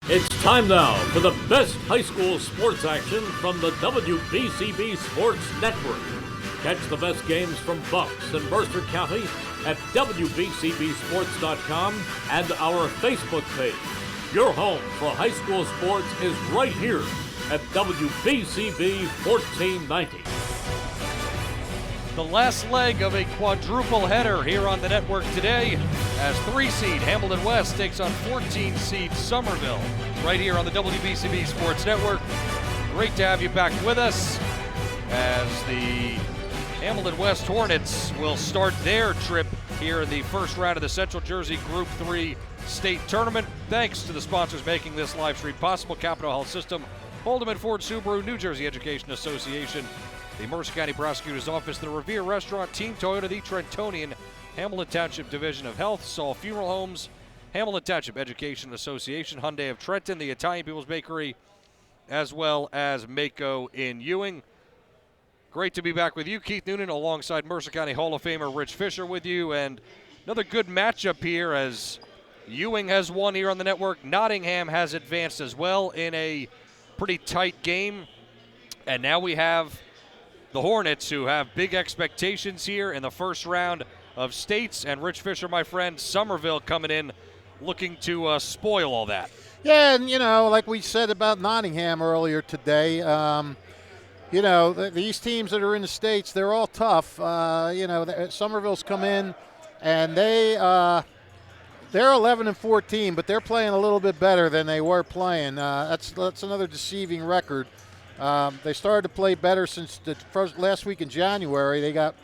It's time now for the best high school sports action from the WBCB Sports Network. Catch the best games from Bucks and Mercer County at WBCBSports.com and our Facebook page. Your home for high school sports is right here at WBCB 1490. The last leg of a quadruple header here on the network today as 3-seed Hamilton West takes on 14-seed Somerville right here on the WBCB Sports Network. Great to have you back with us as the Hamilton West Hornets will start their trip here in the first round of the Central Jersey Group 3 State Tournament. Thanks to the sponsors making this live stream possible: Capital Health System, Holden and Ford Subaru, New Jersey Education Association, the Mercer County Prosecutor's Office, the Revere Restaurant, Team Toyota, the Trentonian, Hamilton Township Division of Health, Saul Funeral Homes, Hamilton Township Education Association, Hyundai of Trenton, the Italian People's Bakery, as well as Mako in Ewing. Great to be back with you, Keith Noonan, alongside Mercer County Hall of Famer Rich Fisher with you, and another good matchup here as Ewing has won here on the network. Nottingham has advanced as well in a pretty tight game, and now we have the Hornets, who have big expectations here in the first round of states, and Rich Fisher, my friend, Somerville coming in looking to spoil all that. Yeah, and, like we said about Nottingham earlier today, these teams that are in the states, they're all tough. Somerville's come in, and they're 11-14, but they're playing a little bit better than they were playing. That's another deceiving record. They started to play better since the last week in January. They got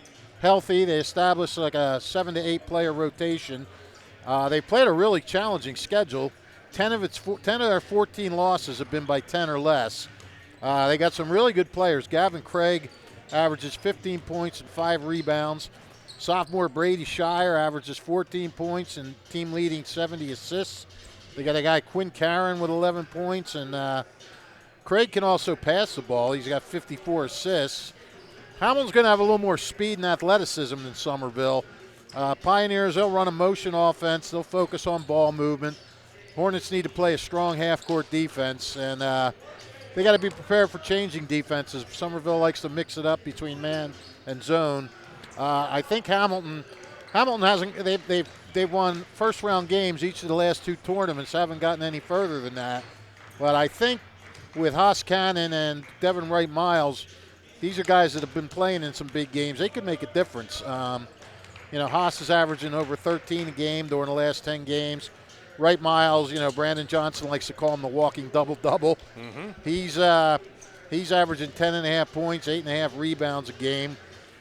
healthy. They established like a 7 to 8 player rotation. They played a really challenging schedule. 10 of their 14 losses have been by 10 or less. They got some really good players. Gavin Craig averages 15 points and 5 rebounds. Sophomore Brady Shire averages 14 points and team-leading 70 assists. They got a guy, Quinn Karen, with 11 points, and Craig can also pass the ball. He's got 54 assists. Hamilton's going to have a little more speed and athleticism than Somerville. Pioneers, they'll run a motion offense. They'll focus on ball movement. Hornets need to play a strong half-court defense, and they got to be prepared for changing defenses. Somerville likes to mix it up between man and zone. I think Hamilton hasn't. They've won first-round games each of the last 2 tournaments. Haven't gotten any further than that. But I think with Haas Cannon and Devin Wright Miles, these are guys that have been playing in some big games. They could make a difference. Haas is averaging over 13 a game during the last 10 games. Wright Miles, Brandon Johnson likes to call him the walking double-double. Mm-hmm. He's averaging 10.5 points, 8.5 rebounds a game.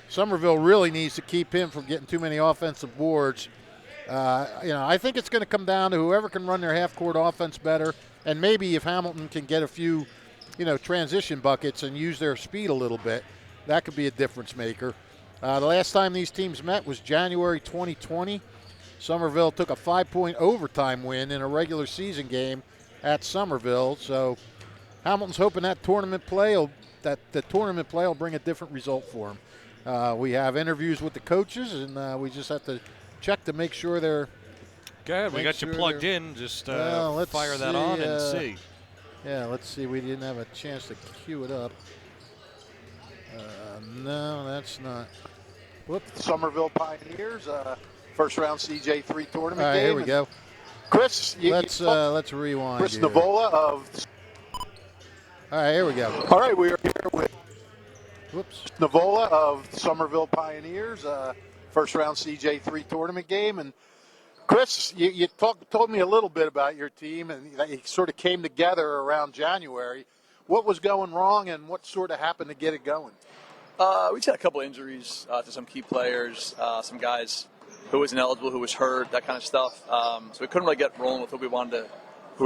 Somerville really needs to keep him from getting too many offensive boards. I think it's going to come down to whoever can run their half-court offense better, and maybe if Hamilton can get a few, transition buckets and use their speed a little bit, that could be a difference maker. The last time these teams met was January 2020. Somerville took a 5-point overtime win in a regular season game at Somerville. So Hamilton's hoping that tournament play will bring a different result for them. We have interviews with the coaches, and we just have to check to make sure they're. Good. We got you plugged in. Just fire that on and see. Yeah, let's see. We didn't have a chance to cue it up. No, that's not. Whoops. Somerville Pioneers, first round CJ3 tournament All right, game. Here we go. Chris, let's rewind. Chris here. Navola of. All right, here we go. All right, we are here with Whoops. Navola of Somerville Pioneers, first round CJ3 tournament game. And Chris, you told me a little bit about your team, and it sort of came together around January. What was going wrong, and what sort of happened to get it going? We just had a couple injuries to some key players, some guys who was ineligible, who was hurt, that kind of stuff. So we couldn't really get rolling with who we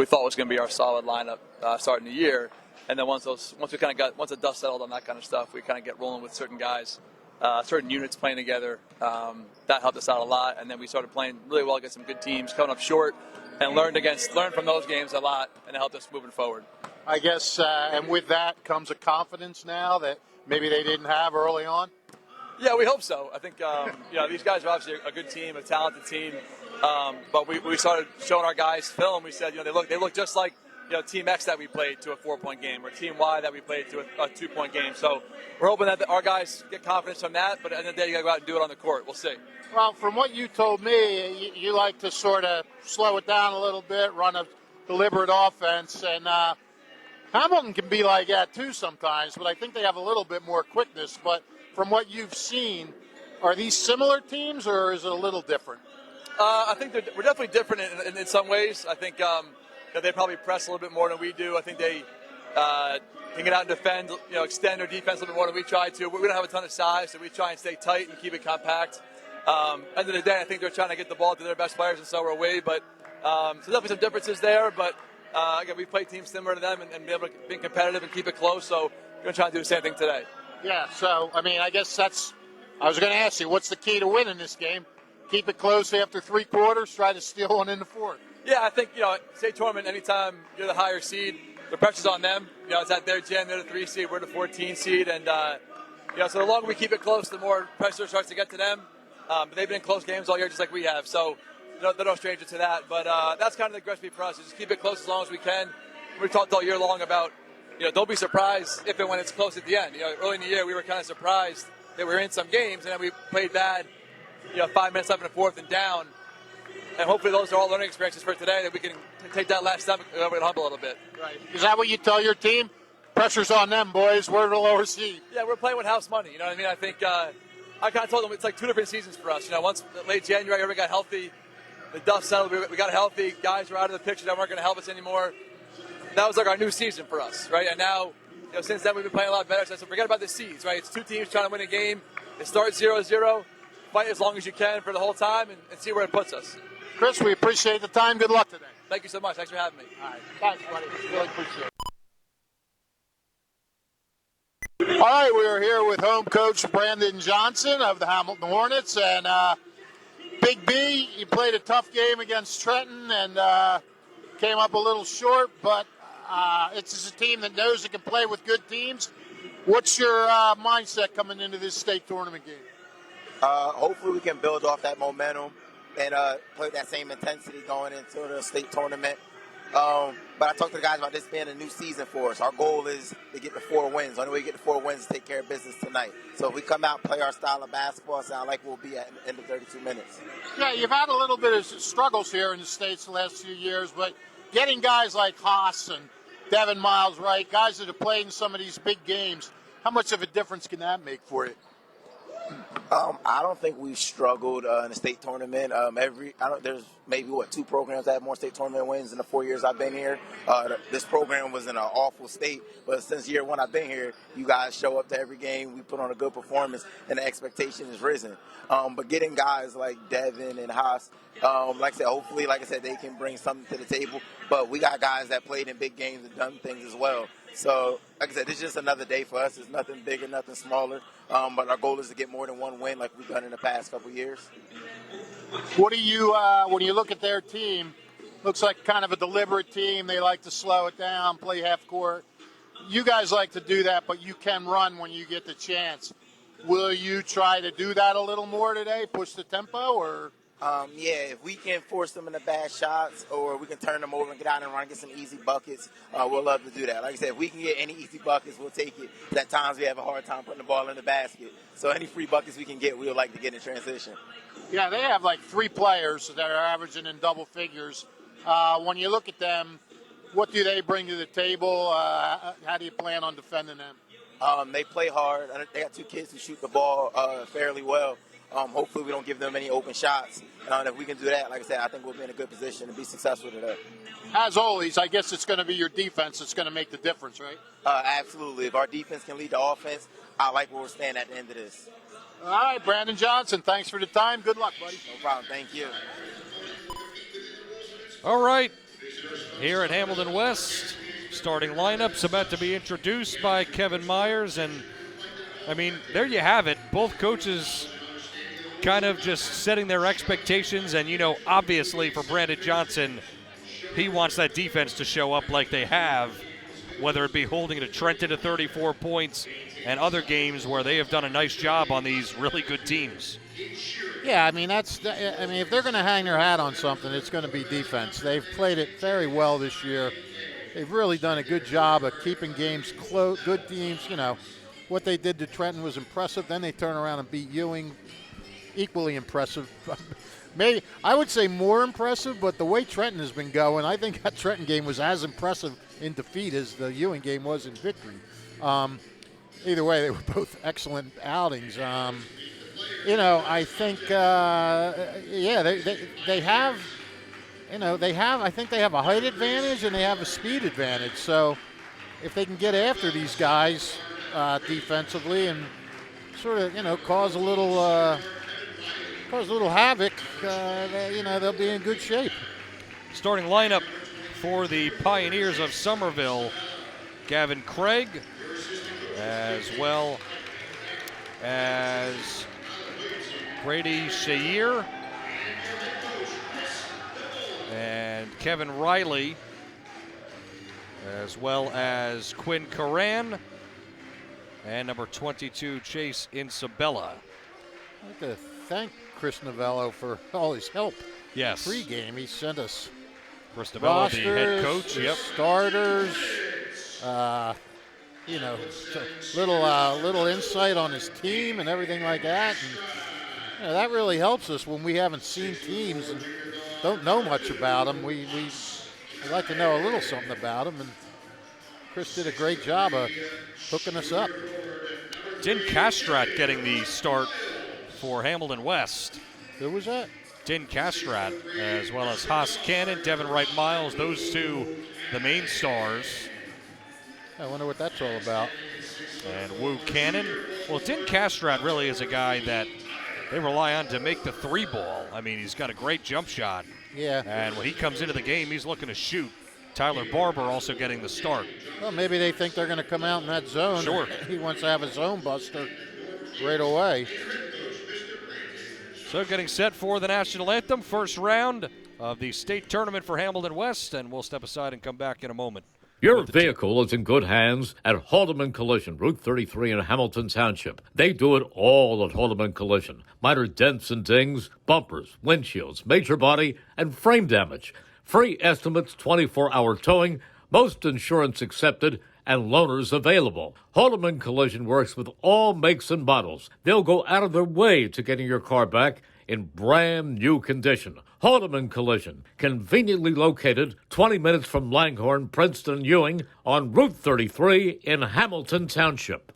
thought was going to be our solid lineup starting the year. And then once the dust settled on that kind of stuff, we kind of get rolling with certain guys, certain units playing together. That helped us out a lot. And then we started playing really well against some good teams, coming up short, and learned from those games a lot, and it helped us moving forward. I guess, and with that comes a confidence now that maybe they didn't have early on? Yeah, we hope so. I think these guys are obviously a good team, a talented team. But we started showing our guys film. We said, they look just like Team X that we played to a 4-point game, or Team Y that we played to a 2-point game. So we're hoping that our guys get confidence from that, but at the end of the day, you got to go out and do it on the court. We'll see. Well, from what you told me, you like to sort of slow it down a little bit, run a deliberate offense, and Hamilton can be like that too sometimes, but I think they have a little bit more quickness. But from what you've seen, are these similar teams, or is it a little different? I think we're definitely different in some ways. I think they probably press a little bit more than we do. I think they can get out and defend, extend their defense a little bit more than we try to. We don't have a ton of size, so we try and stay tight and keep it compact. End of the day, I think they're trying to get the ball to their best players, and so are we. But so definitely some differences there. But again, we play teams similar to them and be able to be competitive and keep it close. So we're going to try and do the same thing today. Yeah. So I mean, I guess I was going to ask you, what's the key to winning this game? Keep it close after 3 quarters. Try to steal one in the fourth. Yeah, I think state tournament. Anytime you're the higher seed, the pressure's on them. It's at their gym. They're the 3 seed. We're the 14 seed, and so the longer we keep it close, the more pressure starts to get to them. But they've been in close games all year, just like we have. So they're no stranger to that. But that's kind of the recipe for us: is just keep it close as long as we can. We talked all year long about don't be surprised if and when it's close at the end. Early in the year we were kind of surprised that we were in some games, and then we played bad. 5 minutes left in the fourth and down. And hopefully those are all learning experiences for today, that we can take that last step and humble a little bit. Right. Is that what you tell your team? Pressure's on them, boys. We're the lower seed. Yeah, we're playing with house money. You know what I mean? I think I kind of told them it's like 2 different seasons for us. Once late January, everybody got healthy. The dust settled. We got healthy. Guys were out of the picture that weren't going to help us anymore. That was like our new season for us, right? And now, since then, we've been playing a lot better. So I said, forget about the seeds, right? It's 2 teams trying to win a game. It starts 0-0. Fight as long as you can for the whole time and see where it puts us. Chris, we appreciate the time. Good luck today. Thank you so much. Thanks for having me. All right. Thanks, buddy. Really appreciate it. All right, we are here with home coach Brandon Johnson of the Hamilton Hornets. And Big B, you played a tough game against Trenton and came up a little short, but it's just a team that knows it can play with good teams. What's your mindset coming into this state tournament game? Hopefully we can build off that momentum and play that same intensity going into the state tournament. But I talked to the guys about this being a new season for us. Our goal is to get the 4 wins. The only way we get the 4 wins is to take care of business tonight. So if we come out and play our style of basketball, it sounds like we'll be at the end of 32 minutes. Yeah, you've had a little bit of struggles here in the States the last few years, but getting guys like Haas and Devin Miles, right, guys that have played in some of these big games, how much of a difference can that make for you? I don't think we've struggled in the state tournament. There's maybe 2 programs that have more state tournament wins in the 4 years I've been here. This program was in an awful state, but since year 1 I've been here, you guys show up to every game. We put on a good performance, and the expectation is risen. But getting guys like Devin and Haas, like I said, they can bring something to the table. But we got guys that played in big games and done things as well. So, like I said, it's just another day for us. It's nothing bigger, nothing smaller. But our goal is to get more than 1 win like we've done in the past couple of years. What do you, when you look at their team, looks like kind of a deliberate team. They like to slow it down, play half court. You guys like to do that, but you can run when you get the chance. Will you try to do that a little more today, push the tempo, or? Yeah, if we can force them into bad shots or we can turn them over and get out and run, get some easy buckets, we'll love to do that. Like I said, if we can get any easy buckets, we'll take it. But at times we have a hard time putting the ball in the basket. So any free buckets we can get, we would like to get in transition. Yeah, they have like 3 players that are averaging in double figures. When you look at them, what do they bring to the table? How do you plan on defending them? They play hard. They got 2 kids who shoot the ball fairly well. Hopefully we don't give them any open shots. And if we can do that, like I said, I think we'll be in a good position to be successful today. As always, I guess it's going to be your defense that's going to make the difference, right? Absolutely. If our defense can lead the offense, I like where we're standing at the end of this. All right, Brandon Johnson, thanks for the time. Good luck, buddy. No problem. Thank you. All right, here at Hamilton West, starting lineups about to be introduced by Kevin Myers. And, I mean, there you have it. Both coaches kind of just setting their expectations. And, obviously for Brandon Johnson, he wants that defense to show up like they have, whether it be holding it to Trenton to 34 points and other games where they have done a nice job on these really good teams. Yeah, I mean, if they're going to hang their hat on something, it's going to be defense. They've played it very well this year. they've really done a good job of keeping games close. Good teams, what they did to Trenton was impressive. Then they turn around and beat Ewing, equally impressive. Maybe I would say more impressive, but the way Trenton has been going, I think that Trenton game was as impressive in defeat as the Ewing game was in victory. Either way, they were both excellent outings. I think, they have, I think they have a height advantage and they have a speed advantage. So if they can get after these guys defensively and sort of, cause a little havoc, they'll be in good shape. Starting lineup for the Pioneers of Somerville, Gavin Craig, as well as Brady Shair and Kevin Riley, as well as Quinn Coran and number 22, Chase Insabella. I'd like to thank Chris Novello for all his help. Yes. Pre-game, he sent us Chris Novello, the head coach. Yep. Starters. Little insight on his team and everything like that. And that really helps us when we haven't seen teams and don't know much about them. We like to know a little something about them, and Chris did a great job of hooking us up. Din Castrat getting the start for Hamilton West. Who was that? Din Castrat, as well as Haas Cannon, Devin Wright Miles, those two the main stars. I wonder what that's all about. And Wu Cannon. Well, Din Castrat really is a guy that they rely on to make the three ball. I mean, he's got a great jump shot. Yeah. And when he comes into the game, he's looking to shoot. Tyler Barber also getting the start. Well, maybe they think they're going to come out in that zone. Sure. He wants to have a zone buster right away. So getting set for the national anthem, first round of the state tournament for Hamilton West, and we'll step aside and come back in a moment. Your vehicle is in good hands at Haldeman Collision, Route 33 in Hamilton Township. They do it all at Haldeman Collision. Minor dents and dings, bumpers, windshields, major body, and frame damage. Free estimates, 24-hour towing, most insurance accepted, and loaners available. Haldeman Collision works with all makes and models. They'll go out of their way to getting your car back in brand new condition. Haldeman Collision, conveniently located 20 minutes from Langhorne, Princeton, Ewing on Route 33 in Hamilton Township.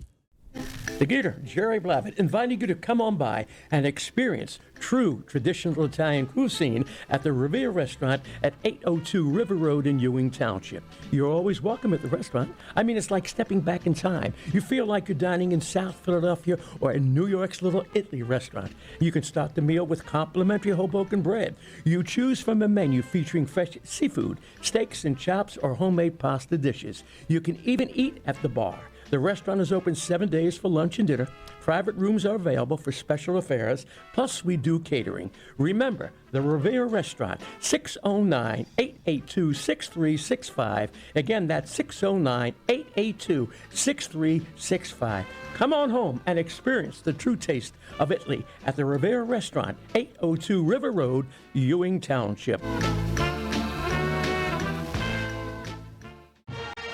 The Gator, Jerry Blavitt, inviting you to come on by and experience true traditional Italian cuisine at the Revere Restaurant at 802 River Road in Ewing Township. You're always welcome at the restaurant. I mean, it's like stepping back in time. You feel like you're dining in South Philadelphia or in New York's Little Italy restaurant. You can start the meal with complimentary Hoboken bread. You choose from a menu featuring fresh seafood, steaks and chops, or homemade pasta dishes. You can even eat at the bar. The restaurant is open 7 days for lunch and dinner. Private rooms are available for special affairs, plus we do catering. Remember, the Revere Restaurant, 609-882-6365. Again, that's 609-882-6365. Come on home and experience the true taste of Italy at the Revere Restaurant, 802 River Road, Ewing Township.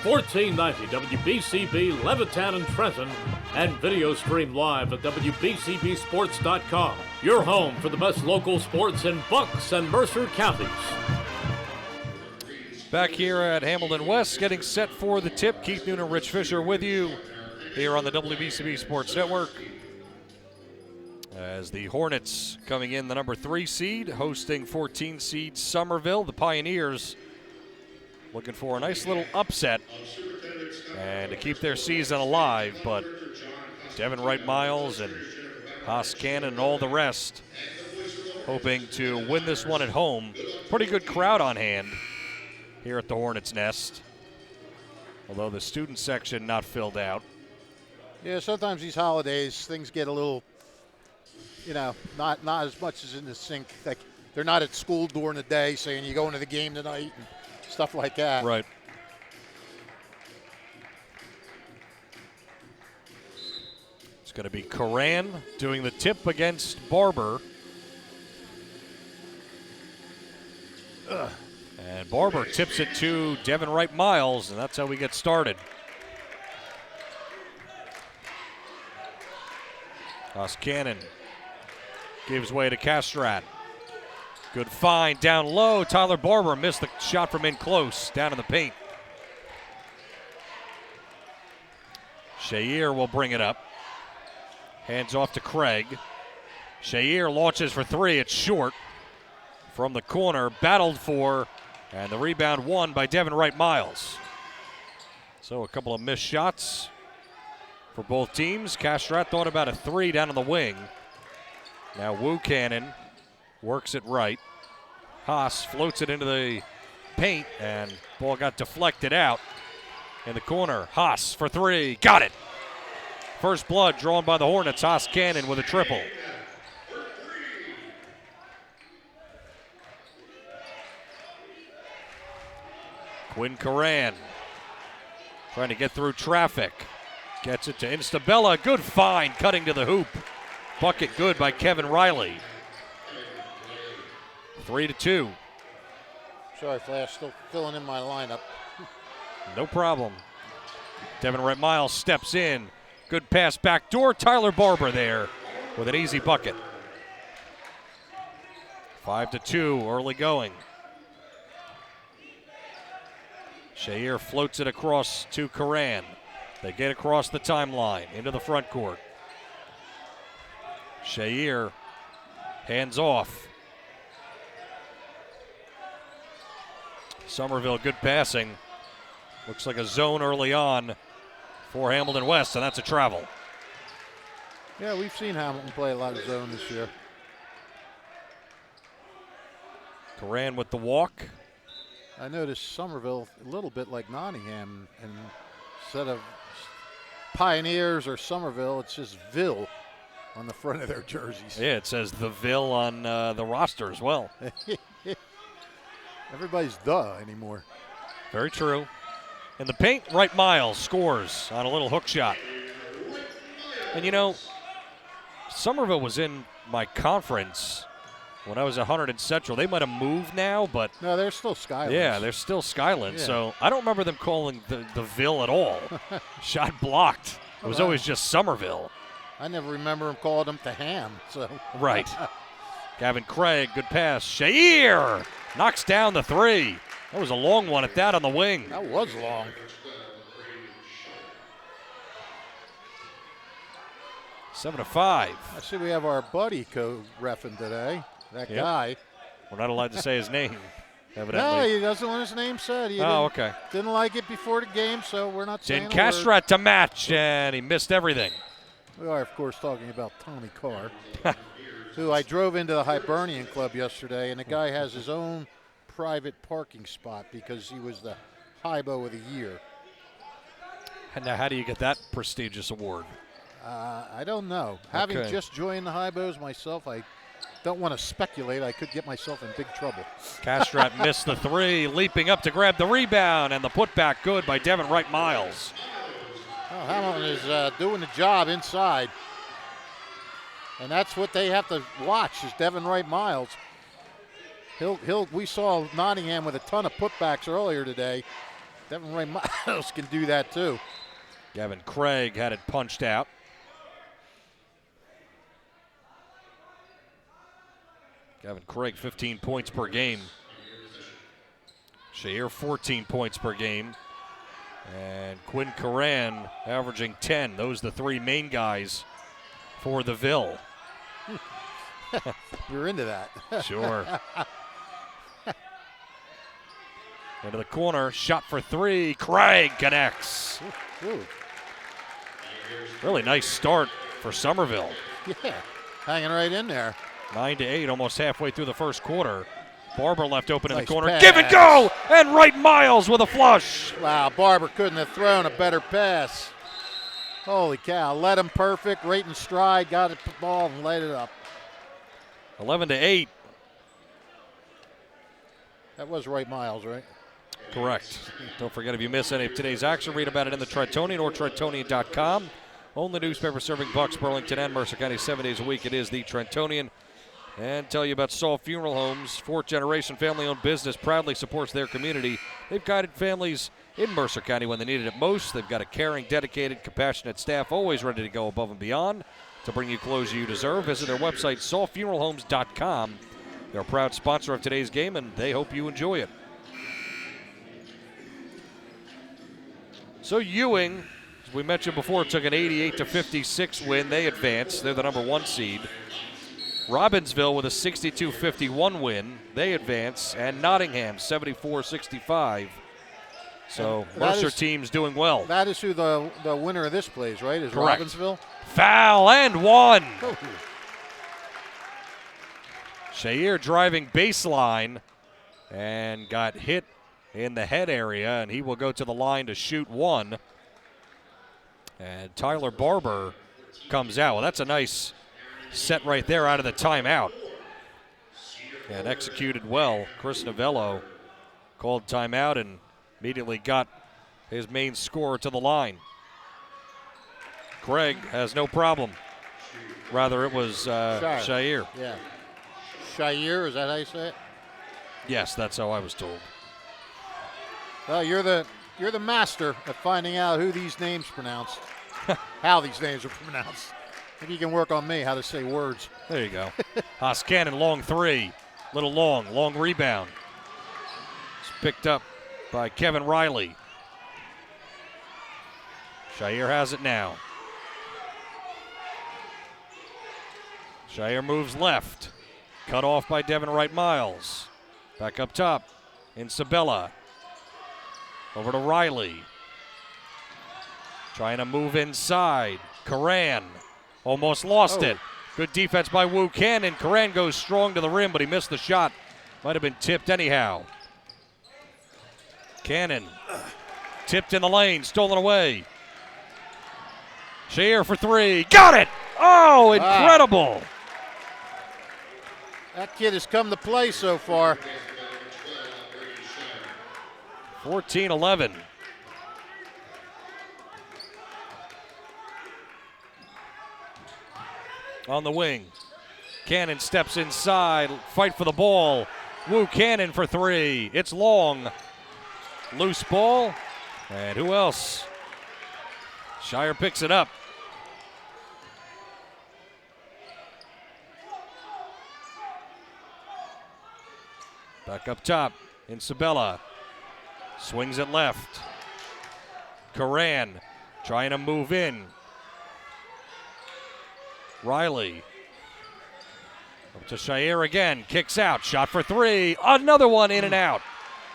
1490 WBCB Levittown and Trenton, and video stream live at WBCBsports.com. Your home for the best local sports in Bucks and Mercer counties. Back here at Hamilton West, getting set for the tip. Keith Noonan, Rich Fisher with you here on the WBCB Sports Network. As the Hornets coming in the number 3 seed, hosting 14 seed Somerville. The Pioneers looking for a nice little upset and to keep their season alive, but Devin Wright Miles and Haas Cannon and all the rest hoping to win this one at home. Pretty good crowd on hand here at the Hornets' Nest, although the student section not filled out. Yeah, sometimes these holidays, things get a little, not as much as in the sync. Like they're not at school during the day saying you go into the game tonight and stuff like that. Right. It's going to be Coran doing the tip against Barber. And Barber tips it to Devin Wright Miles, and that's how we get started. Cannon gives way to Castrat. Good find down low. Tyler Barber missed the shot from in close, down in the paint. Shair will bring it up. Hands off to Craig. Shair launches for three. It's short. From the corner, battled for, and the rebound won by Devin Wright Miles. So a couple of missed shots for both teams. Castrat thought about a three down in the wing. Now Wu Cannon works it right. Haas floats it into the paint, and ball got deflected out in the corner. Haas for three, got it. First blood drawn by the Hornets. Haas Cannon with a triple. Quinn Coran trying to get through traffic. Gets it to Instabella. Good find, cutting to the hoop. Bucket good by Kevin Riley. 3-2. Sorry, Flash, still filling in my lineup. No problem. Devin Wright Miles steps in. Good pass back door. Tyler Barber there with an easy bucket. 5-2, early going. Shair floats it across to Coran. They get across the timeline into the front court. Shair hands off. Somerville, good passing. Looks like a zone early on for Hamilton West, and that's a travel. Yeah, we've seen Hamilton play a lot of zone this year. Coran with the walk. I noticed Somerville a little bit like Nottingham, and instead of Pioneers or Somerville, it's just Ville on the front of their jerseys. Yeah, it says the Ville on the roster as well. Everybody's the anymore. Very true. In the paint, Wright Miles scores on a little hook shot. And you know, Somerville was in my conference when I was at Hunterdon Central. They might have moved now, but no, they're still Skylands. Yeah, they're still Skylands. Yeah. So I don't remember them calling the Ville at all. Shot blocked. It was always just Somerville. I never remember them calling them the Ham. So right. Gavin Craig, good pass. Shair knocks down the three. That was a long one at that on the wing. That was long. Seven to 5. I see we have our buddy co-reffing today. That Yep. guy. We're not allowed to say his name, No, evidently. he doesn't want his name said. He Okay. didn't like it before the game, so we're not saying Did a word. Castrat to match, and he missed everything. We are, of course, talking about Tommy Carr, who I drove into the Hibernian Club yesterday, and the guy has his own private parking spot because he was the Hibo of the year. And now how do you get that prestigious award? I don't know. Having Okay. just joined the Hibos myself, I don't want to speculate. I could get myself in big trouble. Castrat missed the three, leaping up to grab the rebound, and the putback good by Devin Wright Miles. Oh, Hamilton is doing the job inside. And that's what they have to watch is Devin Wright Miles. We saw Nottingham with a ton of putbacks earlier today. Devin Wright Miles can do that too. Gavin Craig had it punched out. Gavin Craig, 15 points per game. Shair, 14 points per game. And Quinn Coran averaging 10. Those are the three main guys for the Ville. You're into that. Sure. Into the corner, shot for three. Craig connects. Ooh. Really nice start for Somerville. Yeah, hanging right in there. 9-8, almost halfway through the first quarter. Barber left open in the Nice corner. pass. Give and go! And Wright Miles with a flush. Wow, Barber couldn't have thrown a better pass. Holy cow, led him perfect, right in stride, got the ball and laid it up. 11-8. That was Wright Miles, right? Correct. Don't forget, if you miss any of today's action, read about it in the Trentonian or Trentonian.com. Only newspaper serving Bucks, Burlington, and Mercer County 7 days a week. It is the Trentonian. And tell you about Saul Funeral Homes. Fourth-generation family-owned business, proudly supports their community. They've guided families in Mercer County when they needed it most. They've got a caring, dedicated, compassionate staff, always ready to go above and beyond to bring you closure you deserve. Visit their website, saulfuneralhomes.com. They're a proud sponsor of today's game, and they hope you enjoy it. So Ewing, as we mentioned before, took an 88-56 win. They advance. They're the number 1 seed. Robbinsville with a 62-51 win. They advance. And Nottingham, 74-65. So Mercer team's doing well. That is who the winner of this plays, right? Is Correct. Robbinsville? Foul and one. Oh. Shair driving baseline and got hit in the head area, and he will go to the line to shoot one. And Tyler Barber comes out. Well, that's a nice set right there out of the timeout. And executed well. Chris Novello called timeout and immediately got his main scorer to the line. Craig has no problem. Rather, it was Shair. Yeah. Shair, is that how you say it? Yes, that's how I was told. Well, you're the master at finding out who these names pronounce, how these names are pronounced. Maybe you can work on me how to say words. There you go. Haas Cannon, long three. Little long rebound. It's picked up by Kevin Riley. Shair has it now. Shair moves left. Cut off by Devin Wright-Miles. Back up top in Sabella. Over to Riley. Trying to move inside. Curran almost lost it. Good defense by Wu Cannon. Curran goes strong to the rim, but he missed the shot. Might have been tipped anyhow. Cannon tipped in the lane, stolen away. Shair for three. Got it! Oh, incredible. That kid has come to play so far. 14-11. On the wing. Cannon steps inside. Fight for the ball. Wu Cannon for three. It's long. Loose ball. And who else? Shire picks it up. Back up top in Sabella. Swings it left. Curran trying to move in. Riley. Up to Shair again. Kicks out. Shot for three. Another one in and out.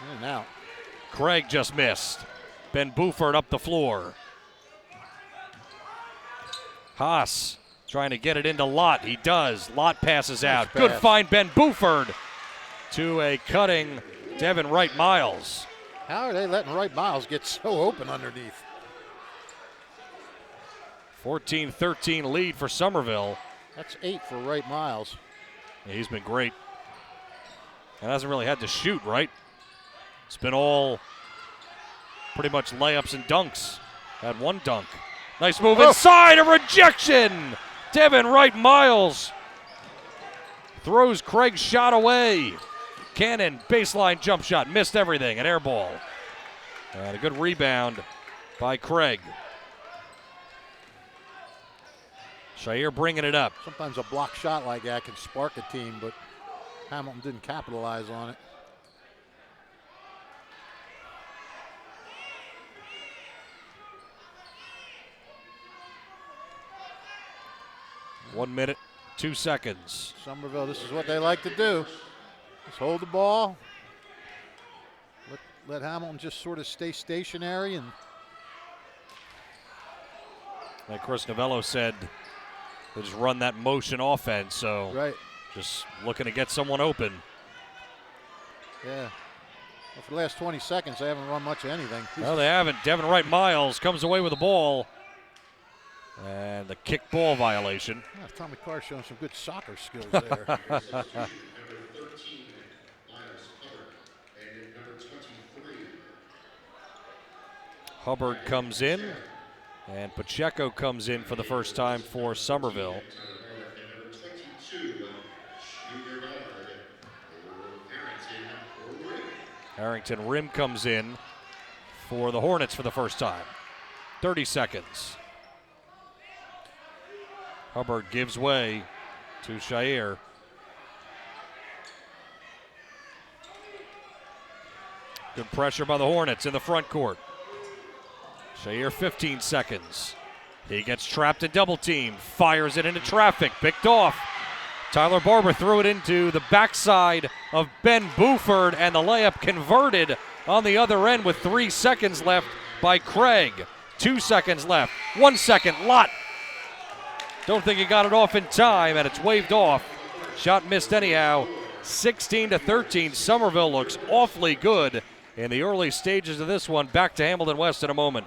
In and out. Craig just missed. Ben Buford up the floor. Haas trying to get it into Lott. He does. Lott passes out. Good find, Ben Buford, to a cutting Devin Wright-Miles. How are they letting Wright-Miles get so open underneath? 14-13 lead for Somerville. That's 8 for Wright-Miles. Yeah, he's been great. And hasn't really had to shoot, right? It's been all pretty much layups and dunks. Had one dunk. Nice move inside, a rejection! Devin Wright-Miles throws Craig's shot away. Cannon, baseline jump shot, missed everything, an air ball. And a good rebound by Craig. Shair bringing it up. Sometimes a block shot like that can spark a team, but Hamilton didn't capitalize on it. One minute, 2 seconds. Somerville, this is what they like to do. Just hold the ball. Let Hamilton just sort of stay stationary. And like Chris Novello said, they just run that motion offense, so right. Just looking to get someone open. Yeah. Well, for the last 20 seconds, they haven't run much of anything. No, they haven't. Devin Wright-Miles comes away with the ball. And the kick ball violation. Yeah, Tommy Carr showing some good soccer skills there. Hubbard comes in, and Pacheco comes in for the first time for Somerville. Harrington Rim comes in for the Hornets for the first time. 30 seconds. Hubbard gives way to Shair. Good pressure by the Hornets in the front court. Shair 15 seconds. He gets trapped in double team, fires it into traffic, picked off. Tyler Barber threw it into the backside of Ben Buford, and the layup converted on the other end with 3 seconds left by Craig. 2 seconds left. 1 second, Lott. Don't think he got it off in time, and it's waved off. Shot missed anyhow. 16-13. Somerville looks awfully good in the early stages of this one. Back to Hamilton West in a moment.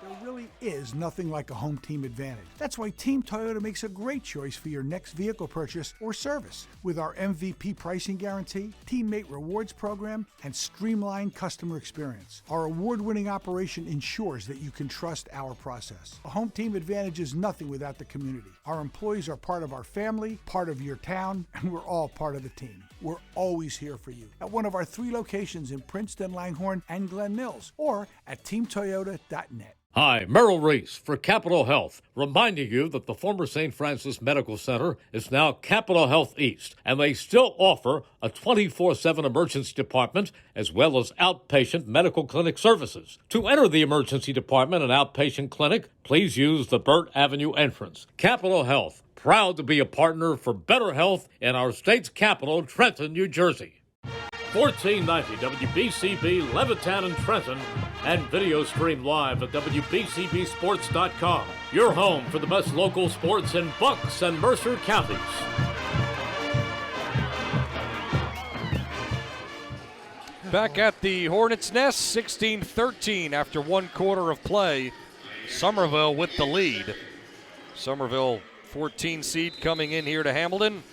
There really is nothing like a home team advantage. That's why Team Toyota makes a great choice for your next vehicle purchase or service. With our MVP pricing guarantee, teammate rewards program, and streamlined customer experience, our award-winning operation ensures that you can trust our process. A home team advantage is nothing without the community. Our employees are part of our family, part of your town, and we're all part of the team. We're always here for you at one of our 3 locations in Princeton, Langhorne, and Glen Mills, or at teamtoyota.net. Hi, Merrill Reese for Capital Health, reminding you that the former St. Francis Medical Center is now Capital Health East, and they still offer a 24/7 emergency department as well as outpatient medical clinic services. To enter the emergency department and outpatient clinic, please use the Burt Avenue entrance. Capital Health, proud to be a partner for better health in our state's capital, Trenton, New Jersey. 1490 WBCB, Levittown and Trenton, and video stream live at WBCBsports.com. Your home for the best local sports in Bucks and Mercer counties. Back at the Hornets' nest, 16-13 after 1 quarter of play. Somerville with the lead. Somerville 14 seed coming in here to Hamilton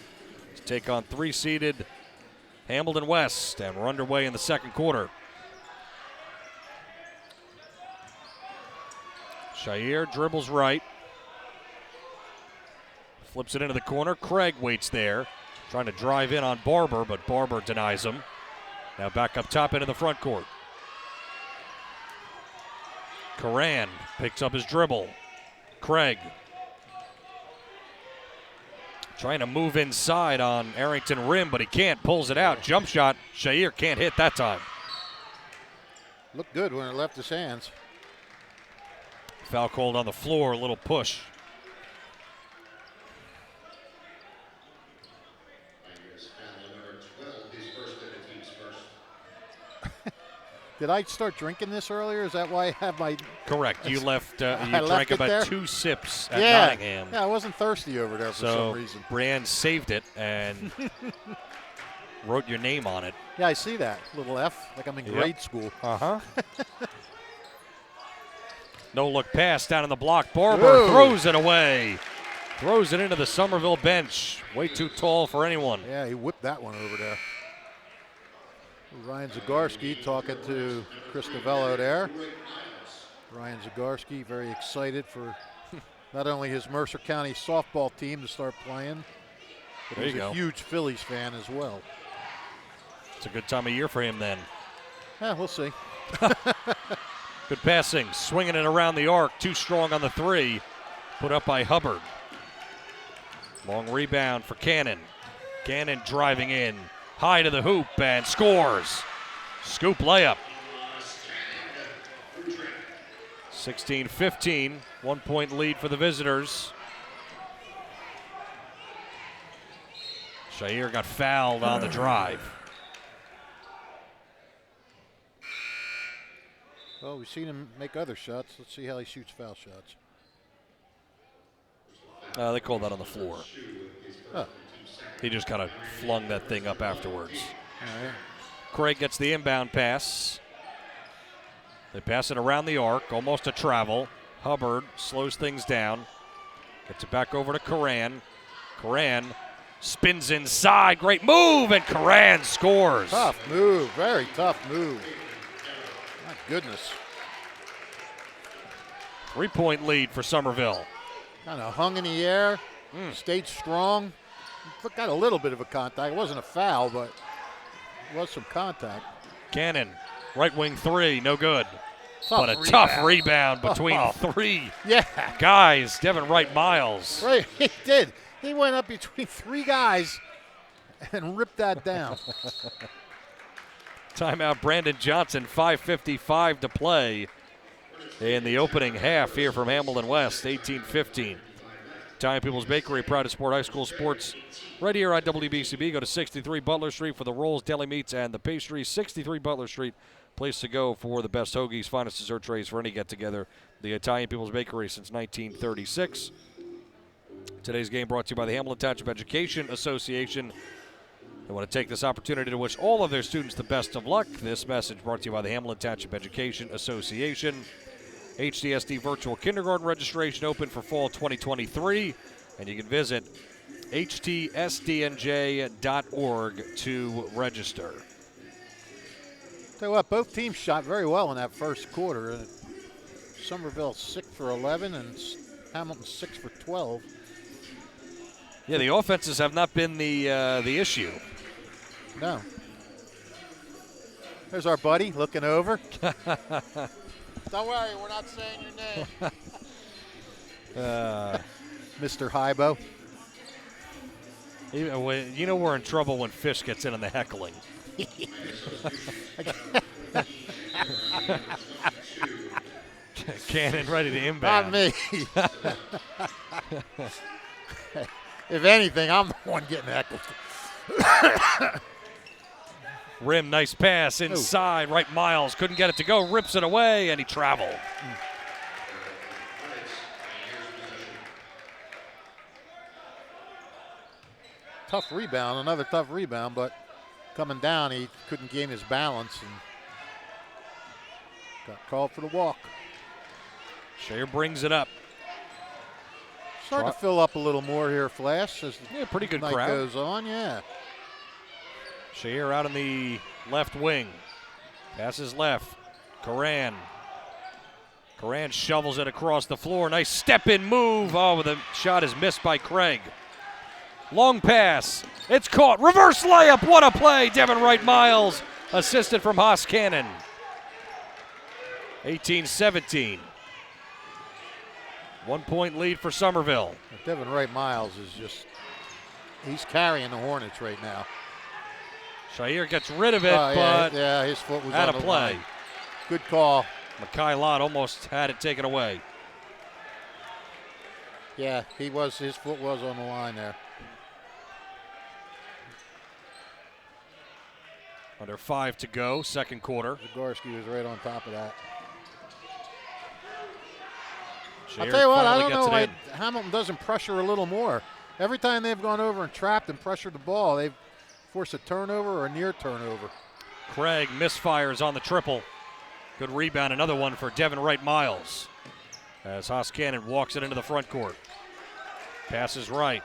to take on 3-seeded Hamilton West, and we're underway in the second quarter. Shair dribbles right. Flips it into the corner. Craig waits there, trying to drive in on Barber, but Barber denies him. Now back up top into the front court. Coran picks up his dribble. Craig trying to move inside on Arrington Rim, but he can't. Pulls it out. Jump shot. Shair can't hit that time. Looked good when it left his hands. Foul called on the floor. A little push. Did I start drinking this earlier? Is that why I have my... Correct. You left. You I drank left about there? 2 sips at Yeah. Nottingham. Yeah, I wasn't thirsty over there for some reason. Brand saved it and wrote your name on it. Yeah, I see that. Little F, like I'm in grade school. Uh-huh. No look pass down in the block. Barber Whoa. throws it away. Throws it into the Somerville bench. Way too tall for anyone. Yeah, he whipped that one over there. Ryan Zagorski talking to Chris Novello there. Ryan Zagorski very excited for not only his Mercer County softball team to start playing, but There he's you a go. huge Phillies fan as well. It's a good time of year for him then. Yeah, we'll see. Good passing, swinging it around the arc, too strong on the 3, put up by Hubbard. Long rebound for Cannon. Cannon driving in, high to the hoop and scores. Scoop layup. 16-15, 1 point lead for the visitors. Shair got fouled on the drive. Well, we've seen him make other shots. Let's see how he shoots foul shots. They called that on the floor. Oh. He just kind of flung that thing up afterwards. All right. Craig gets the inbound pass. They pass it around the arc, almost a travel. Hubbard slows things down. Gets it back over to Coran. Coran spins inside. Great move, and Coran scores. Tough move. Very tough move. My goodness. 3 point lead for Somerville. Kind of hung in the air. Stayed strong. Got a little bit of a contact. It wasn't a foul, but it was some contact. Cannon, right wing three, no good. Tough But a rebound. tough rebound between three guys. Devin Wright Miles. Right, he did. He went up between three guys and ripped that down. Timeout, Brandon Johnson, 5:55 to play in the opening half here from Hamilton West, 18-15. Italian People's Bakery, proud to support high school sports right here on WBCB. Go to 63 Butler Street for the rolls, deli meats, and the pastries. 63 Butler Street, place to go for the best hoagies, finest dessert trays for any get-together. The Italian People's Bakery since 1936. Today's game brought to you by the Hamilton Township Education Association. I want to take this opportunity to wish all of their students the best of luck. This message brought to you by the Hamilton Township Education Association. HTSD virtual kindergarten registration open for fall 2023, and you can visit htsdnj.org to register. Tell you what, both teams shot very well in that first quarter. Somerville 6 for 11 and Hamilton 6 for 12. Yeah, the offenses have not been the issue. No. There's our buddy looking over. Don't worry, we're not saying your name. Mr. Hybo. You know we're in trouble when Fish gets in on the heckling. Cannon ready to inbound. Not me. If anything, I'm the one getting heckled. Rim, nice pass inside. Right, Miles couldn't get it to go. Rips it away, and he traveled. Tough rebound, another tough rebound, but coming down, he couldn't gain his balance and got called for the walk. Shayer brings it up. Starting to fill up a little more here, Flash, as the pretty good night crowd goes on, yeah. Shayer out on the left wing. Passes left. Coran shovels it across the floor. Nice step-in move. Oh, the shot is missed by Craig. Long pass. It's caught. Reverse layup. What a play. Devin Wright Miles, assisted from Haas Cannon. 18-17. 1 point lead for Somerville. Devin Wright Miles is just, he's carrying the Hornets right now. Shayer gets rid of it, but yeah, his foot was out on of the play. line. Good call. Makai Lott almost had it taken away. Yeah, his foot was on the line there. Under 5 to go, second quarter. Zagorski was right on top of that. Shayer I'll tell you what, I finally don't know gets why it in. Hamilton doesn't pressure a little more. Every time they've gone over and trapped and pressured the ball, they've forced a turnover or a near turnover. Craig misfires on the triple. Good rebound, another one for Devin Wright Miles. As Haas Cannon walks it into the front court. Passes right.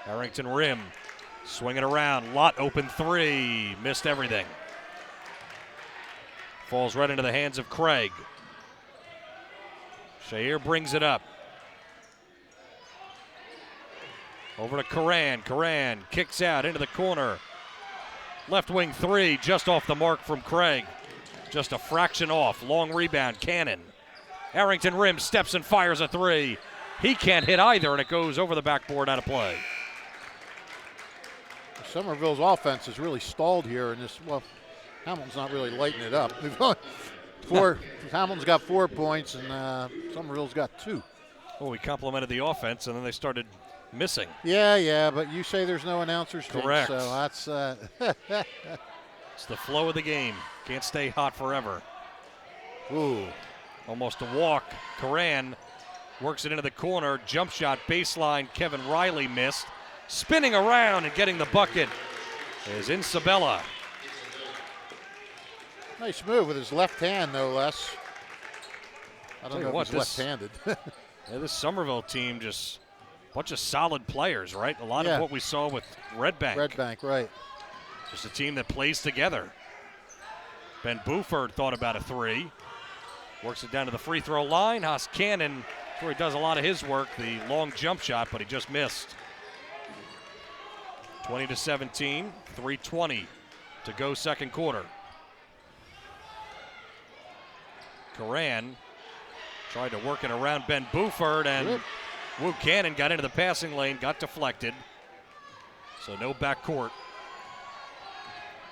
Arrington rim. Swinging around. Lott open three. Missed everything. Falls right into the hands of Craig. Shayer brings it up. Over to Coran. Coran kicks out into the corner. Left wing three, just off the mark from Craig. Just a fraction off. Long rebound, Cannon. Arrington rim, steps and fires a three. He can't hit either, and it goes over the backboard out of play. Somerville's offense is really stalled here in this. Well, Hamilton's not really lighting it up. Hamilton's got 4 points, and Somerville's got 2. Well, we complimented the offense, and then they started missing. Yeah, but you say there's no announcers. Correct. So that's It's the flow of the game. Can't stay hot forever. Ooh. Almost a walk. Coran works it into the corner. Jump shot, baseline. Kevin Riley missed. Spinning around and getting the bucket is Isabella. Nice move with his left hand, no less. I don't know if he's left-handed. Yeah, this Somerville team just a bunch of solid players, right? A lot of what we saw with Red Bank. Red Bank, right. Just a team that plays together. Ben Buford thought about a three. Works it down to the free throw line. Haas Cannon, where he does a lot of his work, the long jump shot, but he just missed. 20-17, 3:20 to go second quarter. Coran tried to work it around Ben Buford, and Wu Cannon got into the passing lane, got deflected. So no backcourt.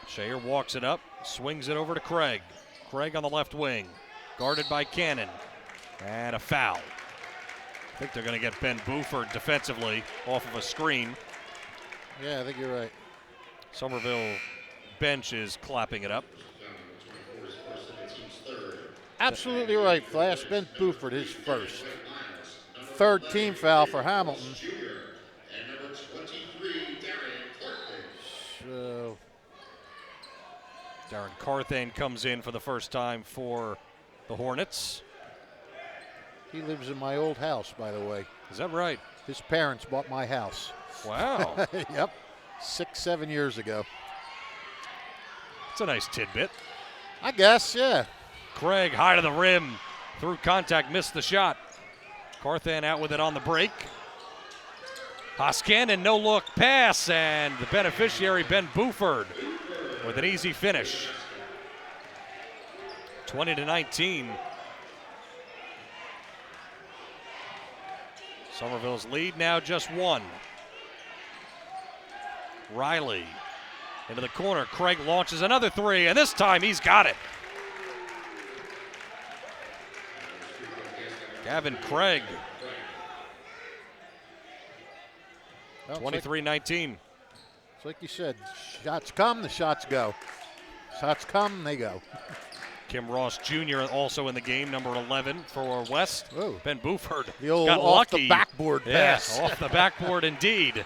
Shayer walks it up, swings it over to Craig. Craig on the left wing, guarded by Cannon. And a foul. I think they're going to get Ben Buford defensively off of a screen. Yeah, I think you're right. Somerville bench is clapping it up. Absolutely right, Flash. Ben Buford, his first. Third team foul for Hamilton. So, Darren Carthane comes in for the first time for the Hornets. he lives in my old house, by the way. Is that right? His parents bought my house. Wow. Yep, 6-7 years ago. It's a nice tidbit. I guess, yeah. Craig high to the rim, through contact, missed the shot. Carthan out with it on the break. Hoscannon, no look pass, and the beneficiary, Ben Buford, with an easy finish. 20-19. Somerville's lead now just one. Riley into the corner. Craig launches another three, and this time he's got it. Gavin Craig. 23-19. It's like you said, shots come, the shots go. Shots come, they go. Kim Ross Jr. also in the game, number 11 for West. Ooh. Ben Buford The old got off lucky. the backboard pass. Yeah, off the backboard indeed.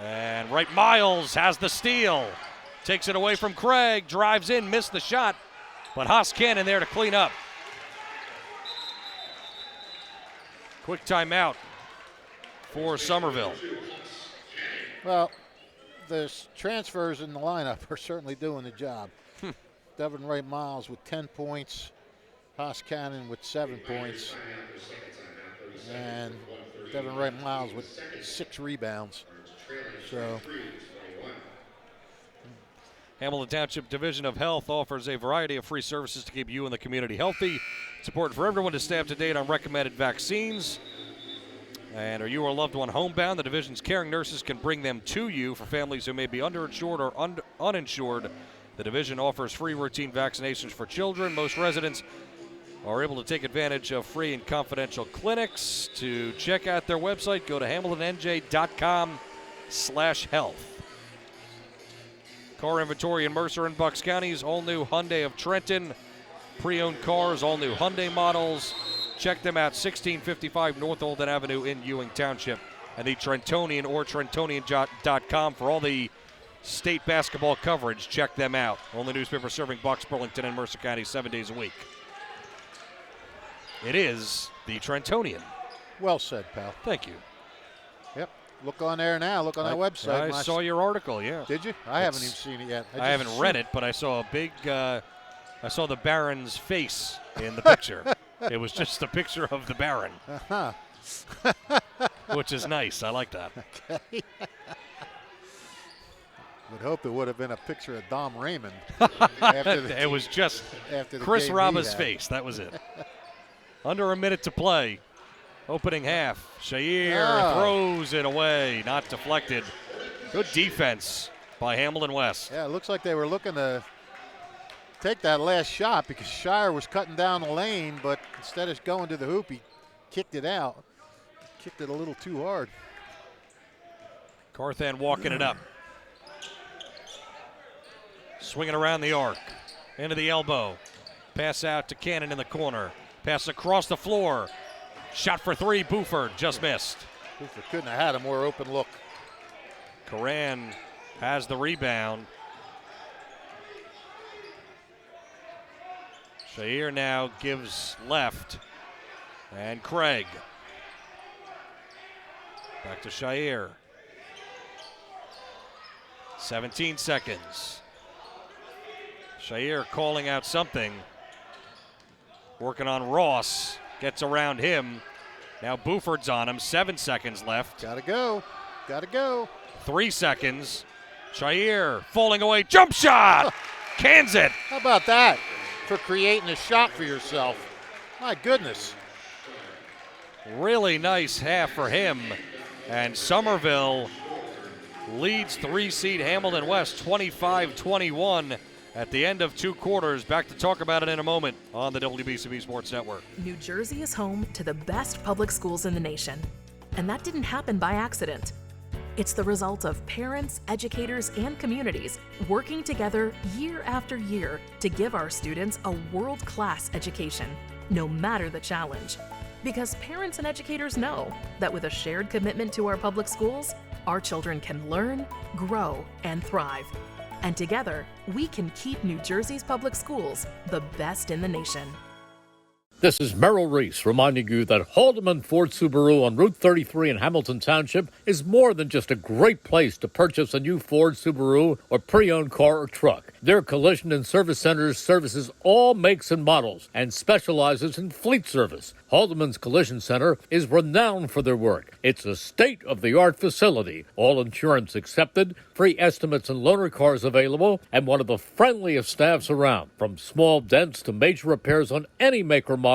And Wright Miles has the steal. Takes it away from Craig, drives in, missed the shot, but Hoscannon there to clean up. Quick timeout for Somerville. Well, the transfers in the lineup are certainly doing the job. Devin Wright Miles with 10 points, Hoscannon with 7 points, and Devin Wright Miles with 6 rebounds. So, Hamilton Township Division of Health offers a variety of free services to keep you and the community healthy. It's important for everyone to stay up to date on recommended vaccines. And are you or a loved one homebound? The division's caring nurses can bring them to you. For families who may be underinsured or uninsured, the division offers free routine vaccinations for children. Most residents are able to take advantage of free and confidential clinics. To check out their website, go to hamiltonnj.com/health. Car inventory in Mercer and Bucks Counties. All new Hyundai of Trenton. Pre-owned cars, all new Hyundai models. Check them out, 1655 North Olden Avenue in Ewing Township. And the Trentonian or Trentonian.com for all the state basketball coverage. Check them out. Only newspaper serving Bucks, Burlington, and Mercer County 7 days a week. It is the Trentonian. well said, pal. Thank you. Yep. Look on there now. Look on our website. I saw your article, yeah. Did you? I haven't even seen it yet. I haven't read it, but I saw a big, I saw the Baron's face in the picture. It was just a picture of the Baron, which is nice. I like that. Okay. Would hope it would have been a picture of Dom Raymond. It was just after the Chris game Raba's he had. face. That was it. Under a minute to play. Opening half. Shair throws it away. Not deflected. Good defense by Hamilton West. Yeah, it looks like they were looking to take that last shot because Shire was cutting down the lane, but instead of going to the hoop, he kicked it out. Kicked it a little too hard. Carthan walking it up. Swinging around the arc. Into the elbow. Pass out to Cannon in the corner. Pass across the floor. Shot for three. Buford just missed. Buford couldn't have had a more open look. Coran has the rebound. Shair now gives left. And Craig. Back to Shair. 17 seconds. Shair calling out something. Working on Ross. Gets around him. Now Buford's on him. 7 seconds left. Gotta go. Gotta go. 3 seconds. Shair falling away. Jump shot! Cans it. How about that for creating a shot for yourself? My goodness. Really nice half for him. And Somerville leads 3-seed Hamilton West 25-21 at the end of 2 quarters. Back to talk about it in a moment on the WBCB Sports Network. New Jersey is home to the best public schools in the nation. And that didn't happen by accident. It's the result of parents, educators, and communities working together year after year to give our students a world-class education, no matter the challenge. Because parents and educators know that with a shared commitment to our public schools, our children can learn, grow, and thrive. And together, we can keep New Jersey's public schools the best in the nation. This is Merrill Reese reminding you that Haldeman Ford Subaru on Route 33 in Hamilton Township is more than just a great place to purchase a new Ford, Subaru, or pre-owned car or truck. Their collision and service centers services all makes and models and specializes in fleet service. Haldeman's Collision Center is renowned for their work. It's a state-of-the-art facility, all insurance accepted, free estimates and loaner cars available, and one of the friendliest staffs around. From small dents to major repairs on any make or model,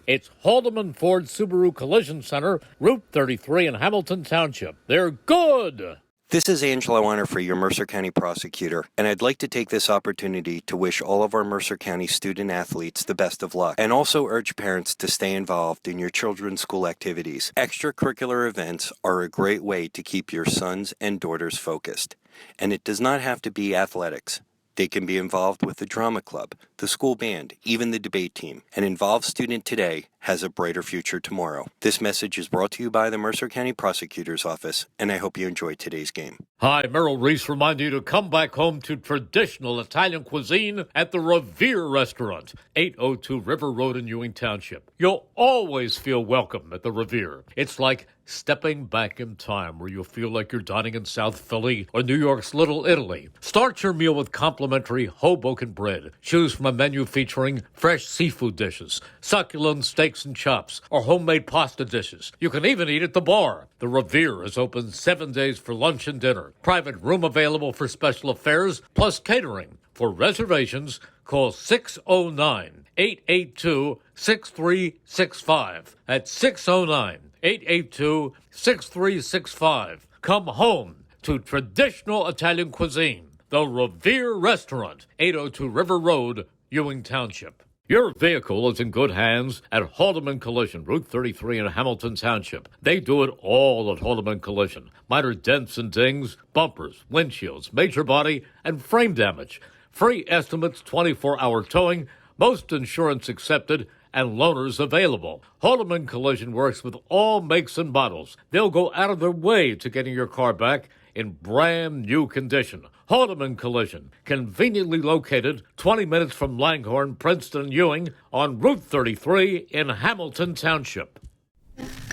it's Haldeman Ford Subaru Collision Center, Route 33 in Hamilton Township. They're good! This is Angelo Weiner, your Mercer County prosecutor, and I'd like to take this opportunity to wish all of our Mercer County student athletes the best of luck, and also urge parents to stay involved in your children's school activities. Extracurricular events are a great way to keep your sons and daughters focused, and it does not have to be athletics. They can be involved with the drama club, the school band, even the debate team. An involved student today has a brighter future tomorrow. This message is brought to you by the Mercer County Prosecutor's Office, and I hope you enjoyed today's game. Hi, Merrill Reese reminding you to come back home to traditional Italian cuisine at the Revere Restaurant, 802 River Road in Ewing Township. You'll always feel welcome at the Revere. It's like stepping back in time where you'll feel like you're dining in South Philly or New York's Little Italy. Start your meal with complimentary Hoboken bread. Choose from a menu featuring fresh seafood dishes, succulent steaks and chops, or homemade pasta dishes. You can even eat at the bar. The Revere is open 7 days for lunch and dinner. Private room available for special affairs, plus catering. For reservations, call 609-882-6365. That's 609-882-6365. Come home to traditional Italian cuisine. The Revere Restaurant, 802 River Road, Ewing Township. Your vehicle is in good hands at Haldeman Collision, Route 33 in Hamilton Township. They do it all at Haldeman Collision. Minor dents and dings, bumpers, windshields, major body, and frame damage. Free estimates, 24-hour towing, most insurance accepted, and loaners available. Haldeman Collision works with all makes and models. They'll go out of their way to getting your car back in brand new condition. Haldeman Collision, conveniently located 20 minutes from Langhorne, Princeton, and Ewing on Route 33 in Hamilton Township.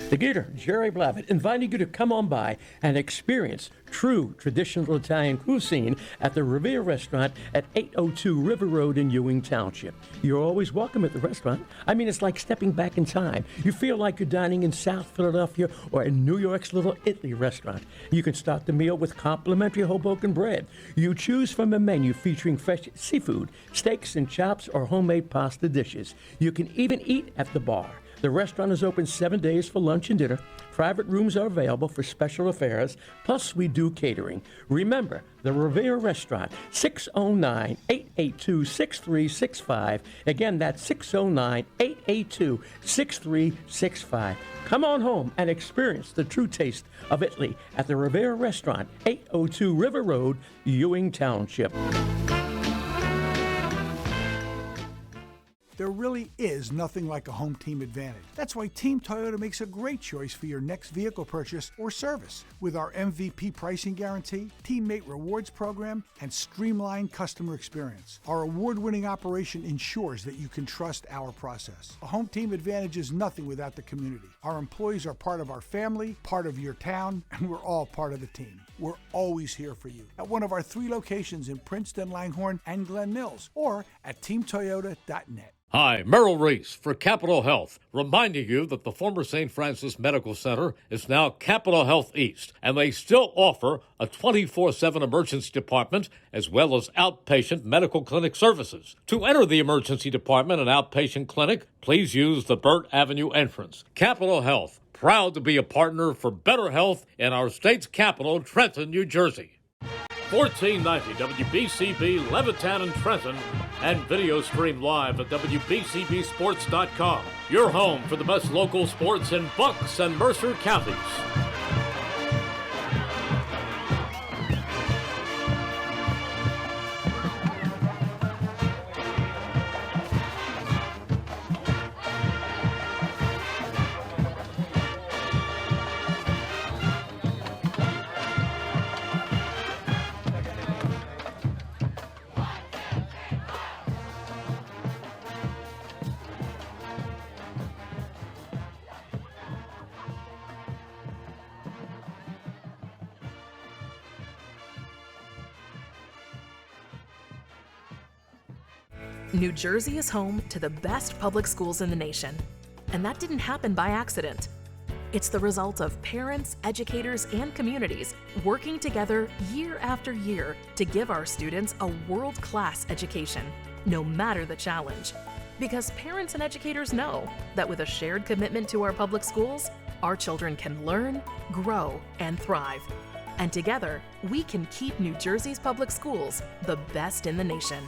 The Gator, Jerry Blavitt, inviting you to come on by and experience true traditional Italian cuisine at the Revere Restaurant at 802 River Road in Ewing Township. You're always welcome at the restaurant. I mean, it's like stepping back in time. You feel like you're dining in South Philadelphia or in New York's Little Italy restaurant. You can start the meal with complimentary Hoboken bread. You choose from a menu featuring fresh seafood, steaks and chops, or homemade pasta dishes. You can even eat at the bar. The restaurant is open 7 days for lunch and dinner. Private rooms are available for special affairs, plus we do catering. Remember, the Revere Restaurant, 609-882-6365. Again, that's 609-882-6365. Come on home and experience the true taste of Italy at the Revere Restaurant, 802 River Road, Ewing Township. There really is nothing like a home team advantage. That's why Team Toyota makes a great choice for your next vehicle purchase or service. With our MVP pricing guarantee, teammate rewards program, and streamlined customer experience, our award-winning operation ensures that you can trust our process. A home team advantage is nothing without the community. Our employees are part of our family, part of your town, and we're all part of the team. We're always here for you at one of our 3 locations in Princeton, Langhorne, and Glen Mills, or at teamtoyota.net. Hi, Merrill Reese for Capital Health, reminding you that the former St. Francis Medical Center is now Capital Health East, and they still offer a 24/7 emergency department as well as outpatient medical clinic services. To enter the emergency department and outpatient clinic, please use the Burt Avenue entrance. Capital Health, proud to be a partner for better health in our state's capital, Trenton, New Jersey. 1490 WBCB Levittown and Trenton, and video stream live at WBCBsports.com. Your home for the best local sports in Bucks and Mercer counties. New Jersey is home to the best public schools in the nation, and that didn't happen by accident. It's the result of parents, educators, and communities working together year after year to give our students a world-class education, no matter the challenge. Because parents and educators know that with a shared commitment to our public schools, our children can learn, grow, and thrive. And together, we can keep New Jersey's public schools the best in the nation.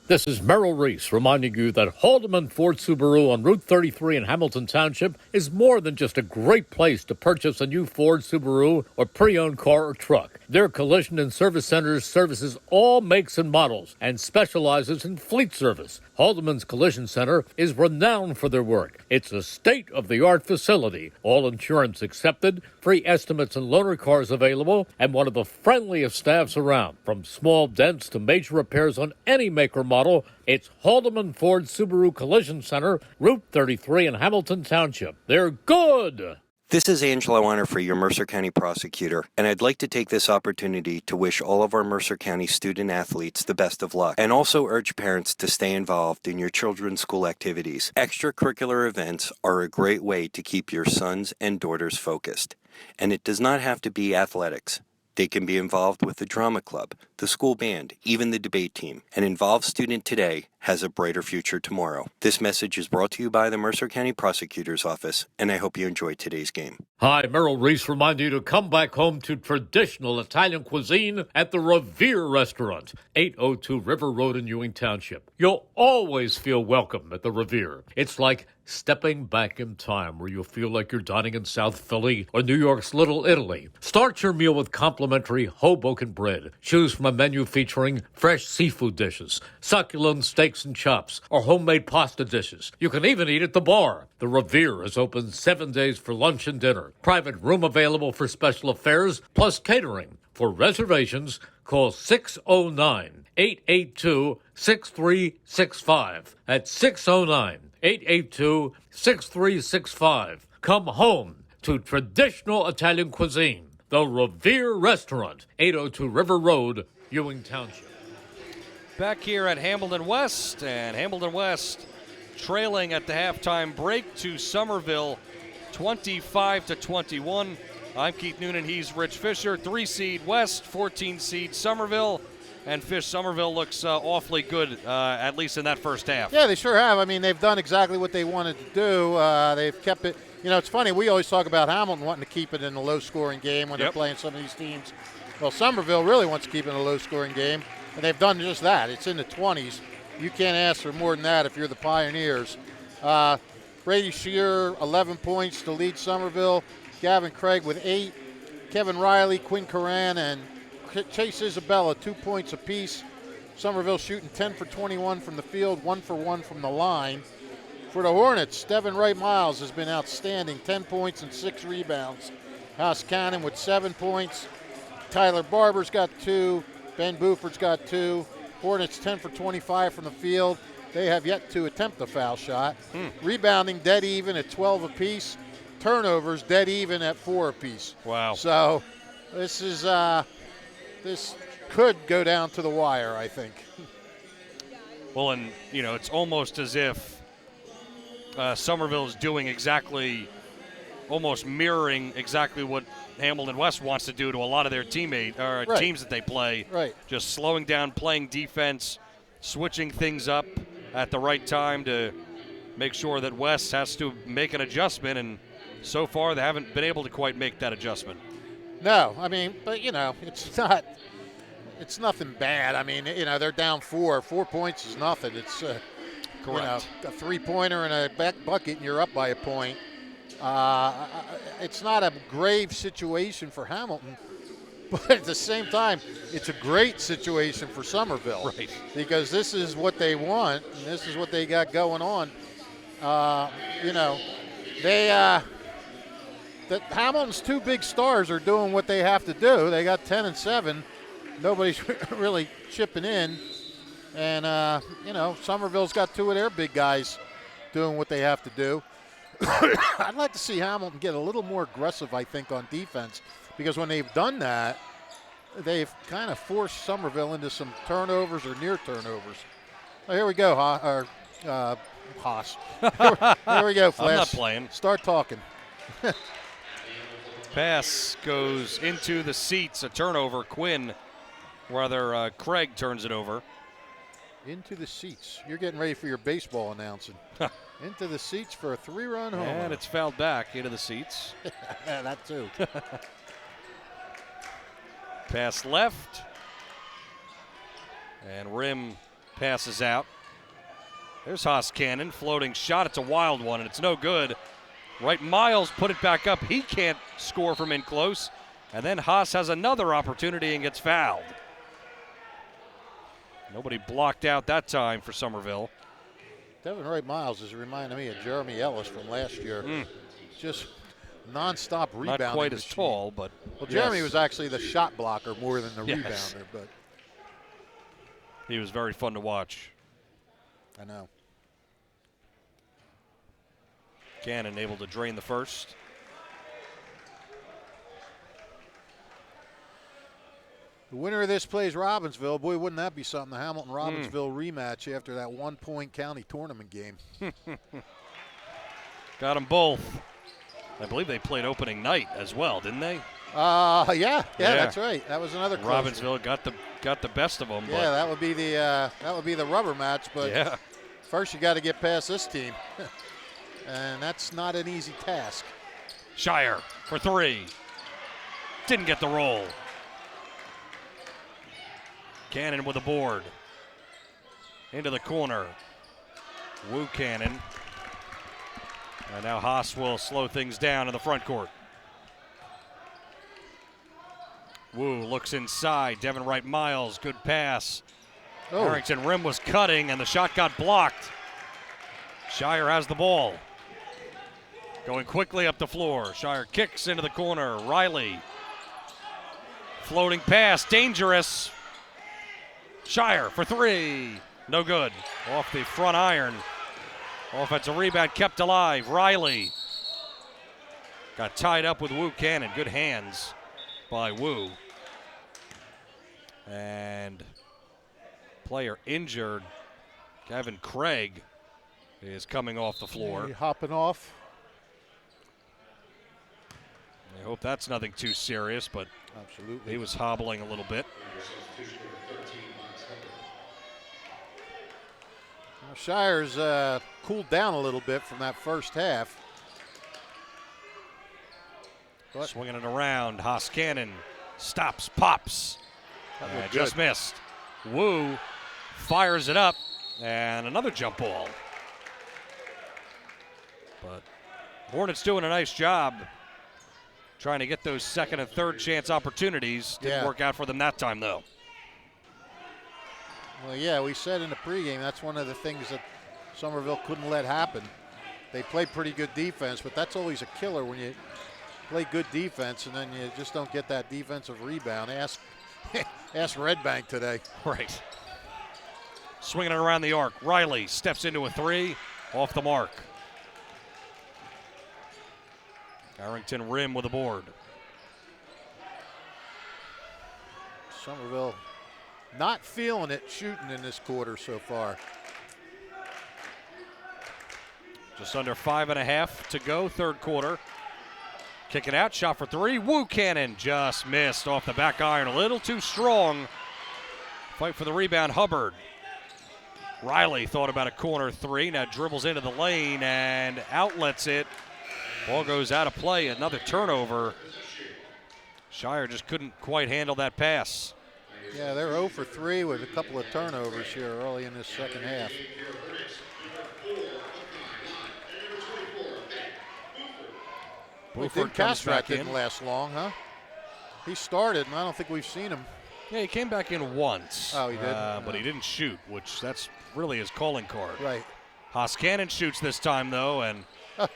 This is Merrill Reese reminding you that Haldeman Ford Subaru on Route 33 in Hamilton Township is more than just a great place to purchase a new Ford, Subaru, or pre-owned car or truck. Their collision and service centers services all makes and models and specializes in fleet service. Haldeman's Collision Center is renowned for their work. It's a state-of-the-art facility, all insurance accepted, free estimates and loaner cars available, and one of the friendliest staffs around. From small dents to major repairs on any make or model, it's Haldeman Ford Subaru Collision Center, Route 33 in Hamilton Township. They're good! This is Angelo Weiner for your Mercer County prosecutor, and I'd like to take this opportunity to wish all of our Mercer County student athletes the best of luck, and also urge parents to stay involved in your children's school activities. Extracurricular events are a great way to keep your sons and daughters focused, and it does not have to be athletics. They can be involved with the drama club, the school band, even the debate team. An involved student today has a brighter future tomorrow. This message is brought to you by the Mercer County Prosecutor's Office, and I hope you enjoyed today's game. Hi, Merrill Reese reminding you to come back home to traditional Italian cuisine at the Revere Restaurant, 802 River Road in Ewing Township. You'll always feel welcome at the Revere. It's like stepping back in time where you'll feel like you're dining in South Philly or New York's Little Italy. Start your meal with complimentary Hoboken bread. Choose from a menu featuring fresh seafood dishes, succulent steaks and chops, or homemade pasta dishes. You can even eat at the bar. The Revere is open 7 days for lunch and dinner. Private room available for special affairs, plus catering. For reservations, call 609-882-6365. That's 609-882-6365. Come home to traditional Italian cuisine. The Revere Restaurant, 802 River Road, Ewing Township. Back here at Hamilton West, and Hamilton West trailing at the halftime break to Somerville, 25-21. I'm Keith Noonan, he's Rich Fisher. 3-seed West, 14-seed Somerville. And Fish, Somerville looks awfully good, at least in that first half. Yeah, they sure have. I mean, they've done exactly what they wanted to do. They've kept it. You know, it's funny. We always talk about Hamilton wanting to keep it in a low-scoring game when they're playing some of these teams. Well, Somerville really wants to keep it in a low-scoring game, and they've done just that. It's in the 20s. You can't ask for more than that if you're the Pioneers. Brady Shearer, 11 points to lead Somerville. Gavin Craig with 8. Kevin Riley, Quinn Coran, and Chase Isabella, 2 points apiece. Somerville shooting 10 for 21 from the field, 1 for 1 from the line. For the Hornets, Devin Wright-Miles has been outstanding, 10 points and 6 rebounds. House Cannon with 7 points. Tyler Barber's got 2. Ben Buford's got 2. Hornets 10 for 25 from the field. They have yet to attempt a foul shot. Rebounding dead even at 12 apiece. Turnovers dead even at 4 apiece. Wow. So this is this could go down to the wire, I think. Well, and, it's almost as if Somerville is doing almost mirroring exactly what Hamilton West wants to do to a lot of their teams that they play. Right. Just slowing down, playing defense, switching things up at the right time to make sure that West has to make an adjustment, and so far they haven't been able to quite make that adjustment. No, I mean, but it's nothing bad. I mean, they're down 4. 4 points is nothing. It's Correct. A 3-pointer and a back bucket, and you're up by a point. It's not a grave situation for Hamilton, but at the same time, it's a great situation for Somerville. Right. Because this is what they want, and this is what they got going on. Hamilton's 2 big stars are doing what they have to do. They got 10 and 7. Nobody's really chipping in. And, Somerville's got 2 of their big guys doing what they have to do. I'd like to see Hamilton get a little more aggressive, I think, on defense, because when they've done that, they've kind of forced Somerville into some turnovers or near turnovers. Oh, here we go, Haas. Here we go, Flash. I'm not playing. Start talking. Pass goes into the seats, a turnover. Craig turns it over. Into the seats. You're getting ready for your baseball announcing. Into the seats for a 3-run homer. And it's fouled back into the seats. That too. Pass left. And rim passes out. There's Haas Cannon, floating shot. It's a wild one, and it's no good. Right, Miles put it back up. He can't score from in close. And then Haas has another opportunity and gets fouled. Nobody blocked out that time for Somerville. Devin Wright Miles is reminding me of Jeremy Ellis from last year. Just nonstop rebounding. Not quite as machine. tall, but. Well, Jeremy was actually the shot blocker more than the rebounder, but. He was very fun to watch. I know. Cannon able to drain the first. The winner of this plays Robbinsville. Boy, wouldn't that be something? The Hamilton-Robbinsville rematch after that 1-point county tournament game. Got them both. I believe they played opening night as well, didn't they? Yeah, that's right. That was another close Robbinsville got the best of them. Yeah, that would be the rubber match. But first you got to get past this team, and that's not an easy task. Shire for 3. Didn't get the roll. Cannon with a board. Into the corner. Wu Cannon. And now Haas will slow things down in the front court. Wu looks inside. Devin Wright Miles, good pass. Harrington rim was cutting and the shot got blocked. Shire has the ball. Going quickly up the floor. Shire kicks into the corner. Riley. Floating pass, dangerous. Shire for 3. No good. Off the front iron. Offensive rebound kept alive. Riley got tied up with Wu Cannon. Good hands by Wu. And player injured. Kevin Craig is coming off the floor. Hopping off. I hope that's nothing too serious, but absolutely, he was hobbling a little bit. Shire's cooled down a little bit from that first half. But swinging it around, Haas Cannon stops, pops. Just missed. Wu fires it up, and another jump ball. But Hornets doing a nice job trying to get those second and third chance opportunities. Didn't work out for them that time, though. Well, yeah, we said in the pregame that's one of the things that Somerville couldn't let happen. They played pretty good defense, but that's always a killer when you play good defense and then you just don't get that defensive rebound. Ask Red Bank today. Right. Swinging it around the arc. Riley steps into a 3, off the mark. Harrington rim with a board. Somerville not feeling it shooting in this quarter so far. Just under 5.5 to go, third quarter. Kick it out, shot for three. Woo Cannon just missed off the back iron, a little too strong. Fight for the rebound, Hubbard. Riley thought about a corner three, now dribbles into the lane and outlets it. Ball goes out of play, another turnover. Shire just couldn't quite handle that pass. Yeah, they're 0 for 3 with a couple of turnovers here early in this second half. Castrat didn't last long, huh? He started, and I don't think we've seen him. Yeah, he came back in once. Oh, he did? But he didn't shoot, which that's really his calling card. Right. Cannon shoots this time, though, and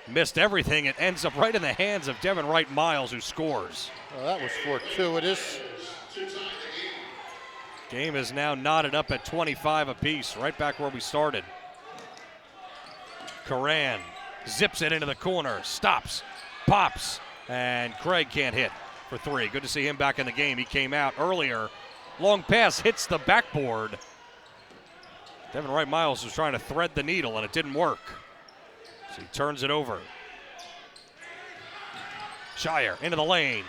missed everything. It ends up right in the hands of Devin Wright Miles, who scores. Well, that was fortuitous. Game is now knotted up at 25 apiece, right back where we started. Curran zips it into the corner, stops, pops, and Craig can't hit for three. Good to see him back in the game. He came out earlier. Long pass hits the backboard. Devin Wright Miles was trying to thread the needle, and it didn't work. So he turns it over. Shire into the lane.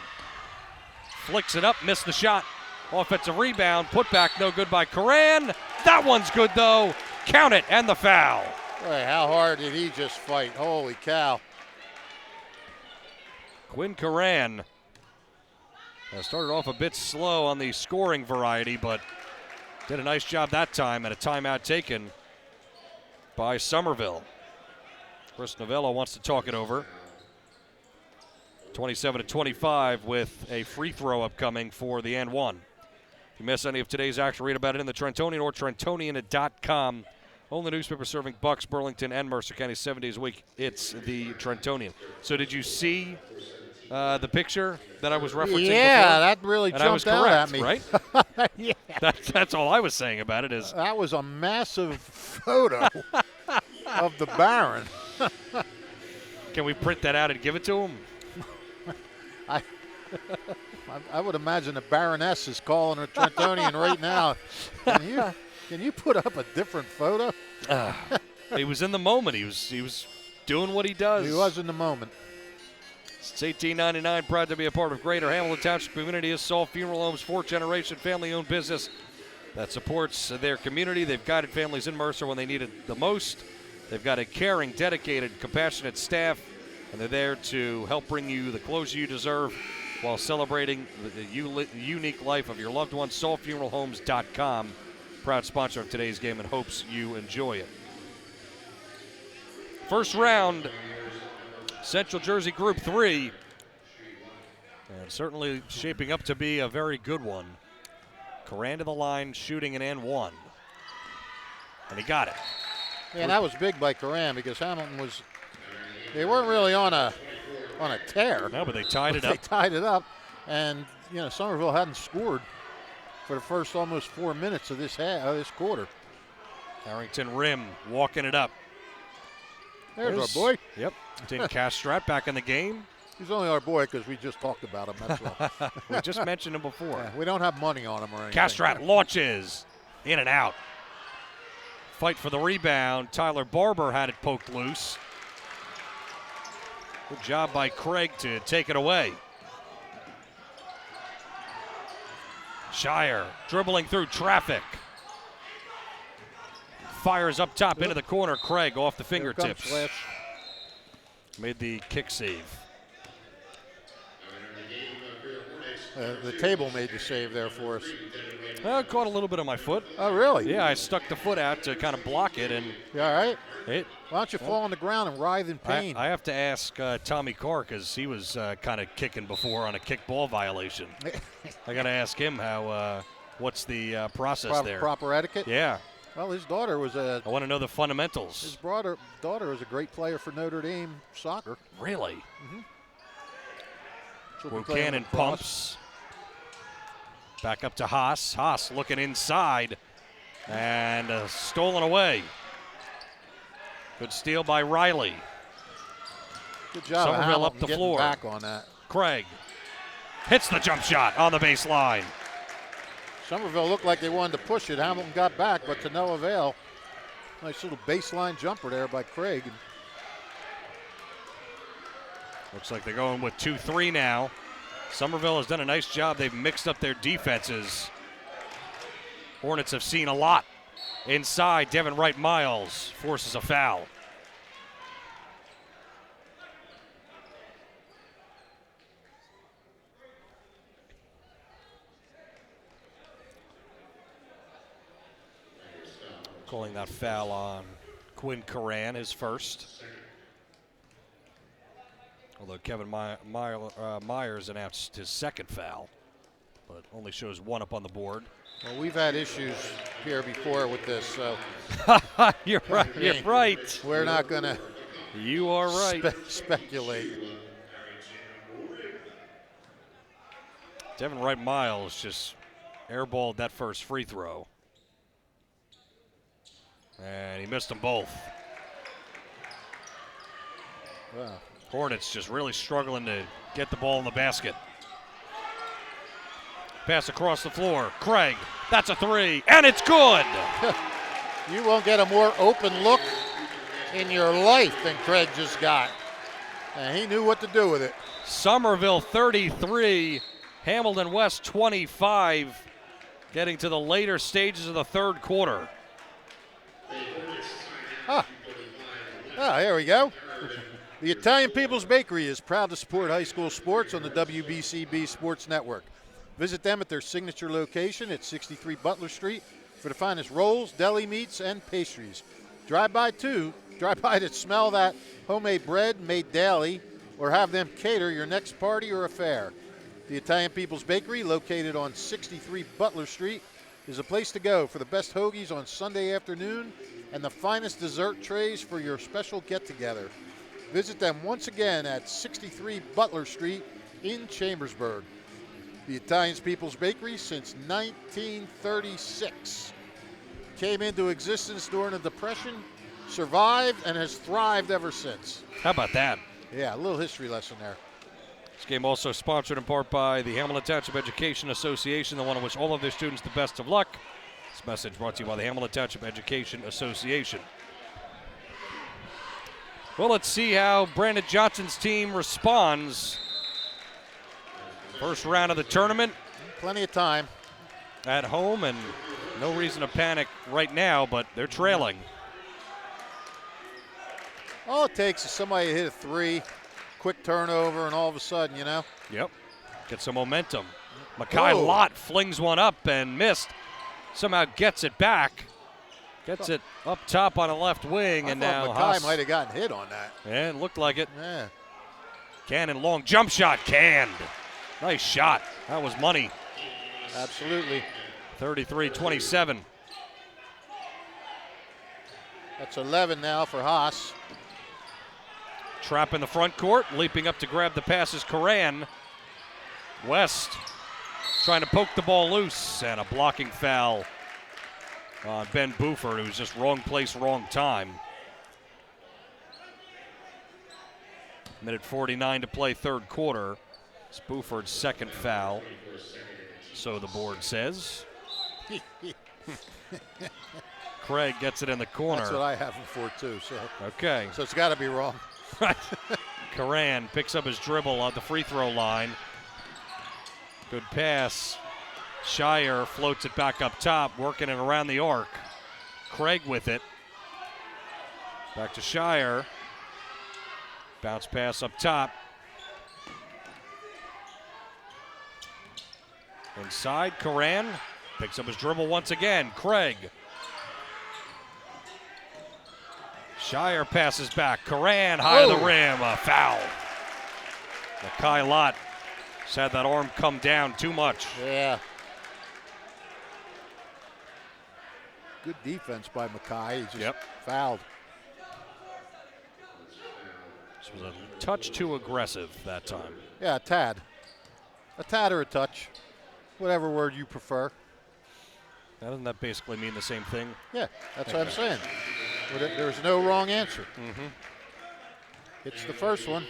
Flicks it up, missed the shot. Offensive rebound, put back, no good by Curran. That one's good, though. Count it, and the foul. Boy, how hard did he just fight? Holy cow. Quinn Curran started off a bit slow on the scoring variety, but did a nice job that time at a timeout taken by Somerville. Chris Novello wants to talk it over. 27-25 with a free throw upcoming for the N1. If you miss any of today's action, read about it in the Trentonian or Trentonian.com. Only newspaper serving Bucks, Burlington, and Mercer County 7 days a week. It's the Trentonian. So did you see the picture that I was referencing before? Yeah, that really jumped out at me. Right? Yeah. That's all I was saying about it. Is that was a massive photo of the Baron. Can we print that out and give it to him? I would imagine the Baroness is calling her Trentonian right now. Can you put up a different photo? He was in the moment. He was doing what he does. He was in the moment. Since 1899, proud to be a part of Greater Hamilton Township community is Saul Funeral Homes, fourth-generation family-owned business that supports their community. They've guided families in Mercer when they need it the most. They've got a caring, dedicated, compassionate staff, and they're there to help bring you the closure you deserve while celebrating the unique life of your loved one. SaulFuneralHomes.com, proud sponsor of today's game, and hopes you enjoy it. First round, Central Jersey Group 3, and certainly shaping up to be a very good one. Curran to the line, shooting an N1, and he got it. Yeah, that was big by Curran because Hamilton they weren't really on a tear. No, but they tied it up. They tied it up, and Somerville hadn't scored for the first almost 4 minutes of this quarter. Harrington Rim walking it up. There's our boy. Yep. Tim Castrat back in the game. He's only our boy because we just talked about him. That's all. We just mentioned him before. Yeah, we don't have money on him or anything. Castrat launches in and out. Fight for the rebound. Tyler Barber had it poked loose. Good job by Craig to take it away. Shire dribbling through traffic. Fires up top into the corner. Craig off the fingertips. Made the kick save. The table made the save there for us. Caught a little bit of my foot. Oh, really? Yeah, I stuck the foot out to kind of block it. And you all right? Why don't you fall on the ground and writhe in pain? I have to ask Tommy Carr because he was kind of kicking before on a kickball violation. I got to ask him what's the process there. Proper etiquette? Yeah. Well, his daughter was I want to know the fundamentals. His daughter was a great player for Notre Dame soccer. Really? Mm-hmm. Buchanan pumps. Back up to Haas. Haas looking inside and stolen away. Good steal by Riley. Good job. Somerville up the floor. Back on that. Craig hits the jump shot on the baseline. Somerville looked like they wanted to push it. Hamilton got back, but to no avail. Nice little baseline jumper there by Craig. Looks like they're going with 2-3 now. Somerville has done a nice job. They've mixed up their defenses. Hornets have seen a lot. Inside, Devin Wright-Miles forces a foul. Calling that foul on Quinn Coran, his first. Although Kevin Myers announced his second foul, but only shows one up on the board. Well, we've had issues here before with this, so. You're right. You're right. We're not going to. You are right. Speculate. Devin Wright-Miles just airballed that first free throw. And he missed them both. Wow. Hornets just really struggling to get the ball in the basket. Pass across the floor. Craig, that's a three, and it's good. You won't get a more open look in your life than Craig just got. And he knew what to do with it. Somerville 33, Hamilton West 25, getting to the later stages of the third quarter. Here we go. The Italian People's Bakery is proud to support high school sports on the WBCB Sports Network. Visit them at their signature location at 63 Butler Street for the finest rolls, deli meats, and pastries. Drive by to smell that homemade bread made daily or have them cater your next party or affair. The Italian People's Bakery, located on 63 Butler Street, is a place to go for the best hoagies on Sunday afternoon and the finest dessert trays for your special get-together. Visit them once again at 63 Butler Street in Chambersburg. The Italian People's Bakery since 1936. Came into existence during the Depression, survived, and has thrived ever since. How about that? Yeah, a little history lesson there. This game also sponsored in part by the Hamilton Township Education Association. They want to wish all of their students the best of luck. This message brought to you by the Hamilton Township Education Association. Well, let's see how Brandon Johnson's team responds. First round of the tournament. Plenty of time. At home, and no reason to panic right now, but they're trailing. All it takes is somebody to hit a three, quick turnover, and all of a sudden, you know. Yep. Get some momentum. Makai Lott flings one up and missed. Somehow gets it back. Gets it up top on the left wing, and now Makai might have gotten hit on that. Yeah, it looked like it. Yeah. Cannon long jump shot, canned. Nice shot. That was money. Absolutely. 33-27. That's 11 now for Haas. Trap in the front court, leaping up to grab the pass is Coran. West trying to poke the ball loose, and a blocking foul on Ben Buford, who's just wrong place, wrong time. Minute 49 to play third quarter. It's Buford's second foul, so the board says. Craig gets it in the corner. That's what I have him for too. So okay. So it's got to be wrong. Right. Coran picks up his dribble at the free throw line. Good pass. Shire floats it back up top, working it around the arc. Craig with it. Back to Shire. Bounce pass up top. Inside, Coran picks up his dribble once again. Craig. Shire passes back. Coran high of the rim. A foul. Makai Lott just had that arm come down too much. Yeah. Good defense by Makai. He just fouled. This was a touch too aggressive that time. Yeah, a tad. A tad or a touch. Whatever word you prefer. Doesn't that basically mean the same thing? Yeah, that's what I'm saying. There's no wrong answer. Mm-hmm. It's the first one.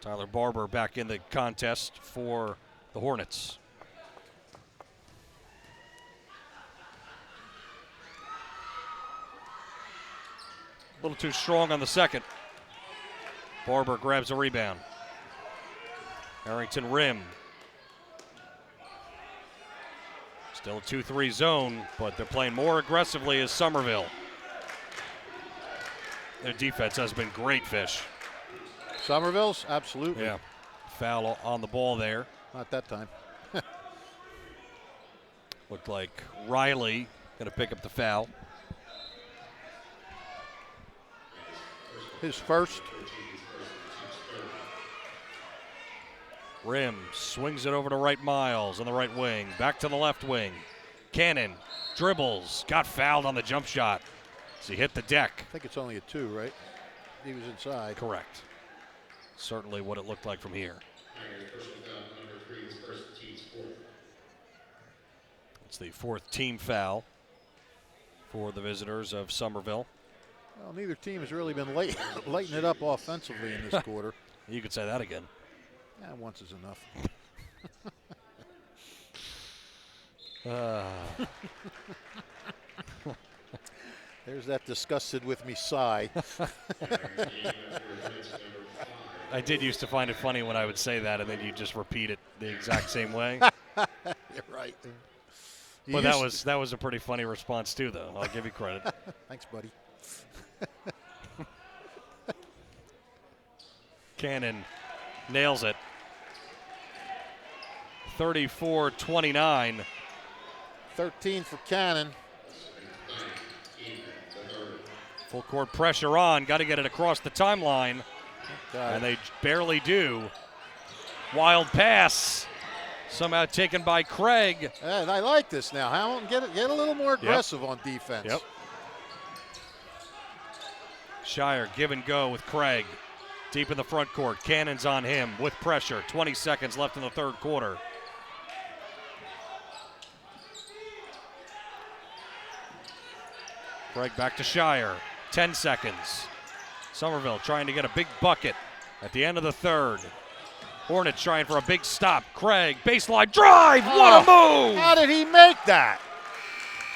Tyler Barber back in the contest for the Hornets. A little too strong on the second. Barber grabs a rebound. Harrington rim. Still a 2-3 zone, but they're playing more aggressively as Somerville. Their defense has been great, Fish. Somerville's? Absolutely. Yeah. Foul on the ball there. Not that time. Looked like Riley going to pick up the foul. His first. Rim swings it over to Wright Miles on the right wing. Back to the left wing. Cannon dribbles. Got fouled on the jump shot. So he hit the deck. I think it's only a 2, right? He was inside. Correct. Certainly what it looked like from here. It's the 4th team foul for the visitors of Somerville. Well, neither team has really been lighting it up offensively in this quarter. You could say that again. Yeah, once is enough. There's that disgusted with me sigh. I did used to find it funny when I would say that and then you just repeat it the exact same way. You're right. But that was a pretty funny response too, though. I'll give you credit. Thanks, buddy. Cannon nails it. 34-29. 13 for Cannon. Full court pressure on. Got to get it across the timeline. And they barely do. Wild pass. Somehow taken by Craig. And I like this now. Hamilton, get a little more aggressive on defense. Yep. Shire give and go with Craig. Deep in the front court. Cannon's on him with pressure. 20 seconds left in the third quarter. Craig back to Shire. 10 seconds. Somerville trying to get a big bucket at the end of the third. Hornets trying for a big stop. Craig, baseline drive. What a move! How did he make that?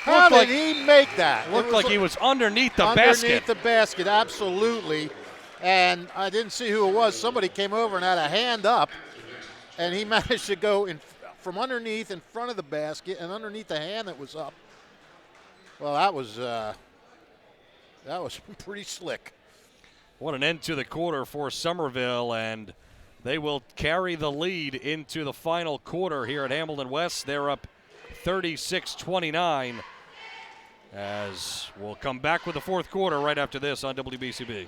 How did he make that? Looked like he was underneath the basket. Underneath the basket, absolutely. And I didn't see who it was. Somebody came over and had a hand up, and he managed to go from underneath in front of the basket and underneath the hand that was up. Well, that was pretty slick. What an end to the quarter for Somerville, and they will carry the lead into the final quarter here at Hamilton West. They're up 36-29 as we'll come back with the fourth quarter right after this on WBCB.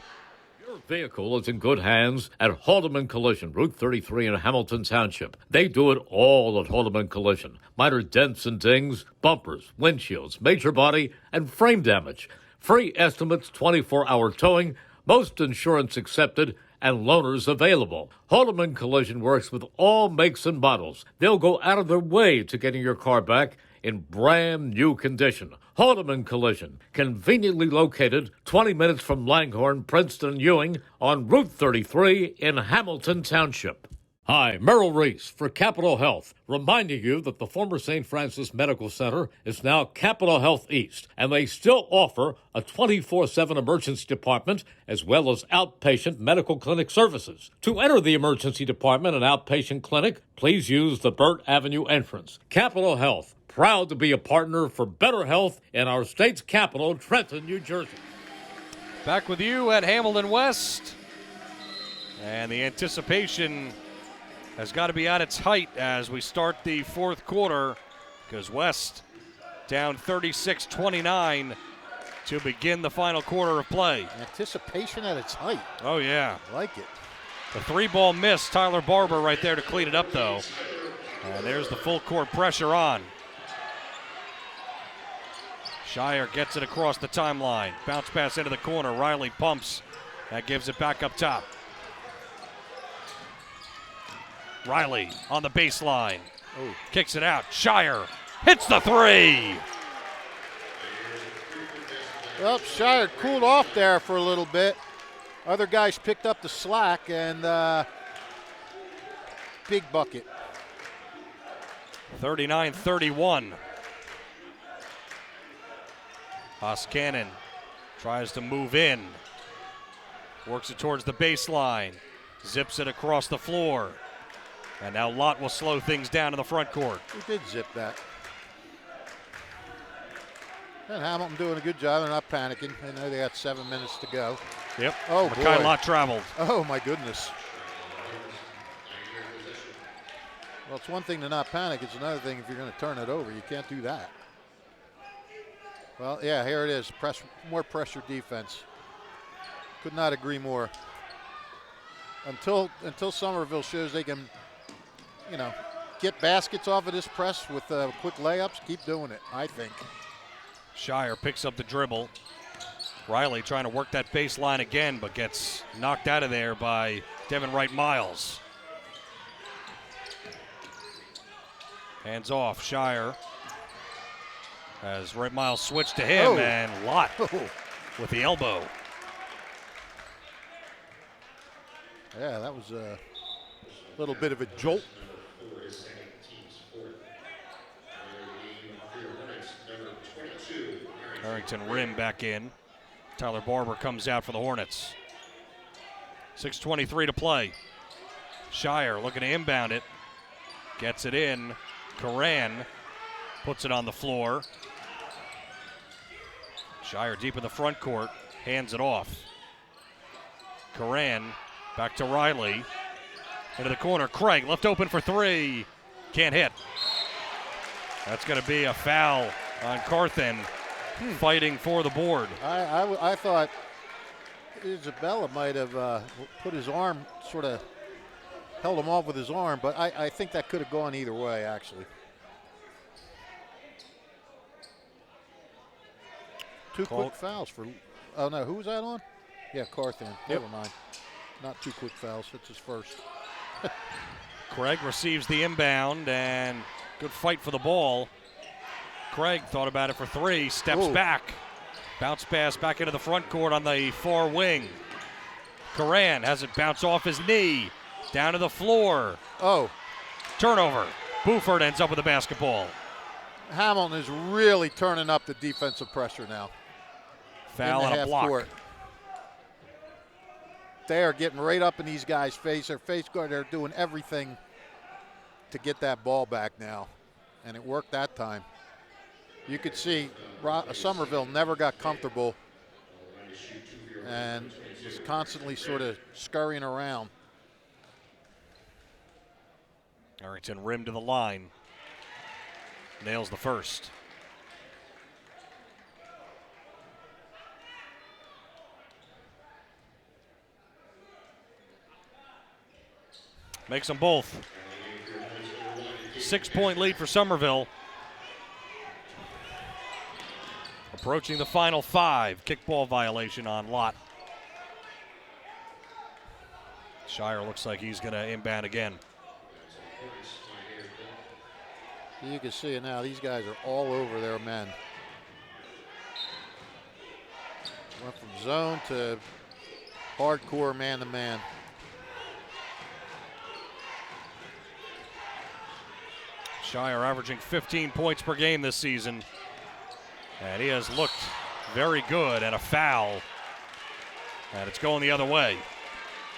Your vehicle is in good hands at Haldeman Collision, Route 33 in Hamilton Township. They do it all at Haldeman Collision. Minor dents and dings, bumpers, windshields, major body, and frame damage. Free estimates, 24-hour towing, most insurance accepted, and loaners available. Haldeman Collision works with all makes and models. They'll go out of their way to getting your car back in brand new condition. Haldeman Collision, conveniently located 20 minutes from Langhorne, Princeton, and Ewing on Route 33 in Hamilton Township. Hi, Merrill Reese for Capital Health, reminding you that the former St. Francis Medical Center is now Capital Health East, and they still offer a 24/7 emergency department as well as outpatient medical clinic services. To enter the emergency department and outpatient clinic, please use the Burt Avenue entrance. Capital Health, proud to be a partner for better health in our state's capital, Trenton, New Jersey. Back with you at Hamilton West, and the anticipation has got to be at its height as we start the fourth quarter, because West down 36-29 to begin the final quarter of play. Anticipation at its height. Oh, yeah. Like it. The three-ball miss, Tyler Barber right there to clean it up, though. And there's the full court pressure on. Shire gets it across the timeline. Bounce pass into the corner. Riley pumps. That gives it back up top. Riley on the baseline. Ooh. Kicks it out. Shire hits the three. Well, Shire cooled off there for a little bit. Other guys picked up the slack, and big bucket. 39-31. Cannon tries to move in. Works it towards the baseline. Zips it across the floor. And now Lott will slow things down in the front court. He did zip that. And Hamilton doing a good job. They're not panicking. They know they got 7 minutes to go. Yep. Oh, Mekhi boy. Lott traveled. Oh, my goodness. Well, it's one thing to not panic. It's another thing if you're going to turn it over. You can't do that. Well, yeah, here it is. More pressure defense. Could not agree more. Until Somerville shows they can, get baskets off of this press with quick layups, keep doing it, I think. Shire picks up the dribble. Riley trying to work that baseline again, but gets knocked out of there by Devin Wright-Miles. Hands off, Shire. As Wright-Miles switched to him, and Lott with the elbow. Yeah, that was a little bit of a jolt. Harrington rim back in. Tyler Barber comes out for the Hornets. 6:23 to play. Shire looking to inbound it. Gets it in. Coran puts it on the floor. Shire deep in the front court. Hands it off. Coran back to Riley. Into the corner. Craig left open for three. Can't hit. That's going to be a foul on Carthen. Fighting for the board. I thought Isabella might have put his arm, sort of held him off with his arm, but I think that could have gone either way, actually. Two quick fouls for, oh no, who was that on? Yeah, Carthen. Never mind. Not two quick fouls, it's his first. Craig receives the inbound, and good fight for the ball. Craig thought about it for three, steps back. Bounce pass back into the front court on the far wing. Coran has it bounce off his knee, down to the floor. Oh. Turnover. Buford ends up with the basketball. Hamilton is really turning up the defensive pressure now. Foul and a block. Court. They are getting right up in these guys' face. Their face guard, they're doing everything to get that ball back now. And it worked that time. You could see Somerville never got comfortable and was constantly sort of scurrying around. Harrington rim to the line. Nails the first. Makes them both. 6-point lead for Somerville. Approaching the final 5. Kickball violation on Lott. Shire looks like he's going to inbound again. You can see it now. These guys are all over their men. Went from zone to hardcore man-to-man. Shire averaging 15 points per game this season. And he has looked very good, and a foul. And it's going the other way.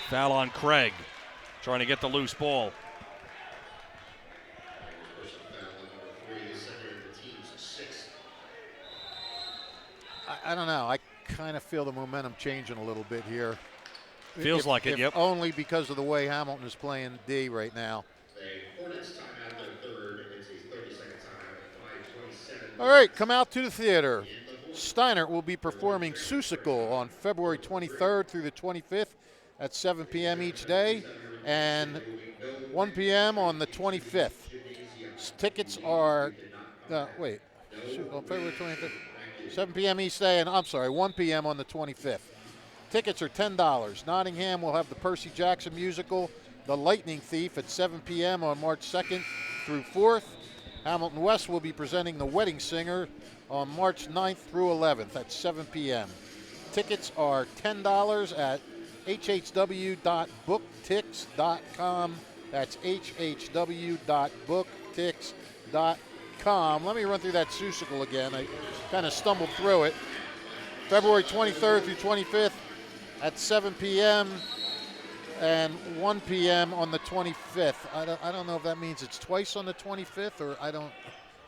Foul on Craig, trying to get the loose ball. I don't know. I kind of feel the momentum changing a little bit here. Feels like it, yep. Only because of the way Hamilton is playing D right now. All right, come out to the theater. Steiner will be performing Seussical on February 23rd through the 25th at 7 p.m. each day and 1 p.m. on the 25th. Tickets are, on February 25th, 7 p.m. each day, and 1 p.m. on the 25th. Tickets are $10. Nottingham will have the Percy Jackson musical, The Lightning Thief, at 7 p.m. on March 2nd through 4th. Hamilton West will be presenting The Wedding Singer on March 9th through 11th at 7 p.m. Tickets are $10 at hhw.booktix.com. That's hhw.booktix.com. Let me run through that Seussical again. I kind of stumbled through it. February 23rd through 25th, at 7 p.m. and 1 p.m. on the 25th. I don't know if that means it's twice on the 25th or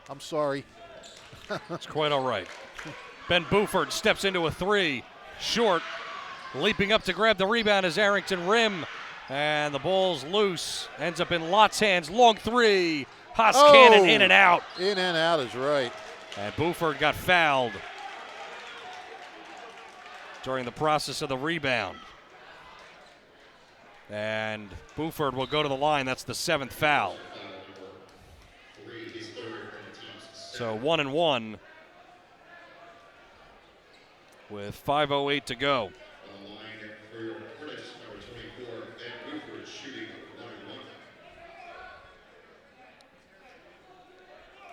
I'm sorry. It's quite all right. Ben Buford steps into a three. Short. Leaping up to grab the rebound is Arrington Rim. And the ball's loose. Ends up in Lott's hands. Long three. Cannon in and out. In and out is right. And Buford got fouled during the process of the rebound. And Buford will go to the line. That's the 7th foul. So 1 and 1 with 5:08 to go.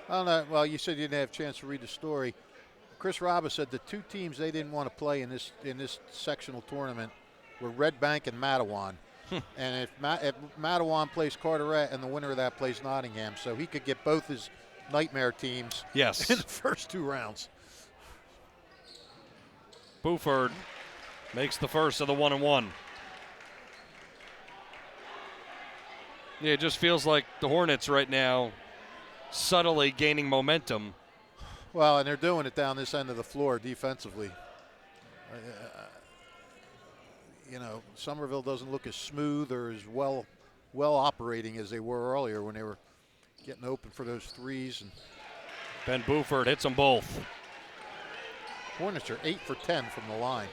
I don't know. Well, you said you didn't have a chance to read the story. Chris Robba said the two teams they didn't want to play in this sectional tournament were Red Bank and Matawan. And if Matawan plays Carteret and the winner of that plays Nottingham, so he could get both his nightmare teams in the first 2 rounds. Buford makes the first of the 1 and 1. Yeah, it just feels like the Hornets right now subtly gaining momentum. Well, and they're doing it down this end of the floor defensively. Somerville doesn't look as smooth or as well operating as they were earlier when they were getting open for those threes. And Ben Buford hits them both. Hornets are 8 for 10 from the line.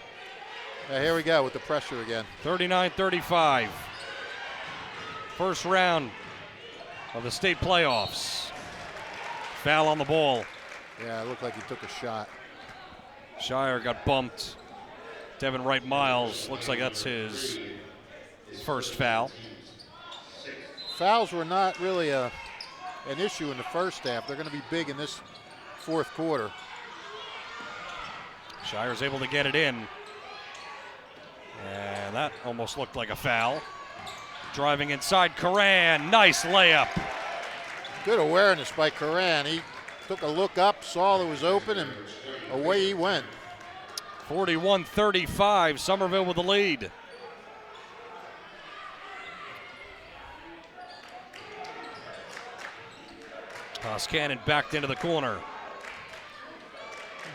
Here we go with the pressure again. 39-35. First round of the state playoffs. Foul on the ball. Yeah, it looked like he took a shot. Shire got bumped. Devin Wright Miles, looks like that's his first foul. Fouls were not really an issue in the first half. They're going to be big in this fourth quarter. Shire's able to get it in. And that almost looked like a foul. Driving inside, Coran, nice layup. Good awareness by Coran. He took a look up, saw it was open, and away he went. 41-35, Somerville with the lead. Cannon backed into the corner.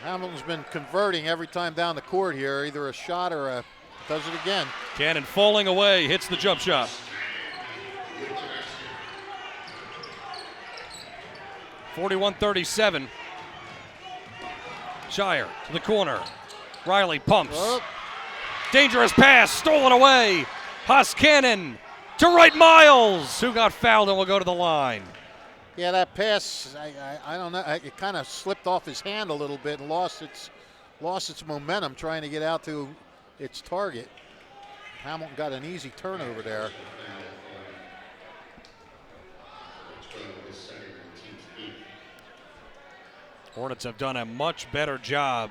Hamilton's been converting every time down the court here, either a shot or does it again. Cannon falling away, hits the jump shot. (41-37). Shire to the corner. Riley pumps. Dangerous pass, stolen away. Cannon to Wright Miles, who got fouled and will go to the line. Yeah, that pass, I don't know. It kind of slipped off his hand a little bit and lost its momentum trying to get out to its target. Hamilton got an easy turnover there. Hornets have done a much better job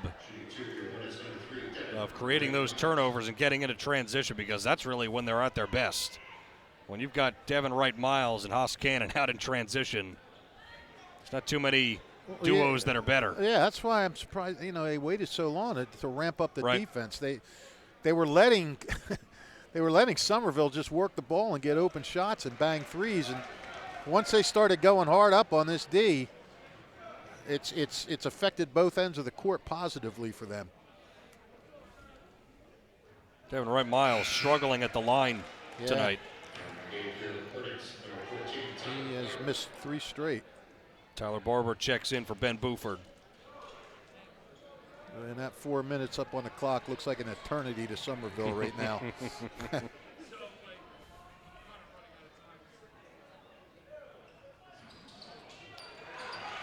of creating those turnovers and getting into transition, because that's really when they're at their best. When you've got Devin Wright Miles and Cannon out in transition, there's not too many duos that are better. Yeah, that's why I'm surprised. They waited so long to ramp up the defense. They were letting Somerville just work the ball and get open shots and bang threes. And once they started going hard up on this D, it's affected both ends of the court positively for them. Devin Wright Miles struggling at the line tonight. He has missed 3 straight. Tyler Barber checks in for Ben Buford. And that 4 minutes up on the clock looks like an eternity to Somerville right now.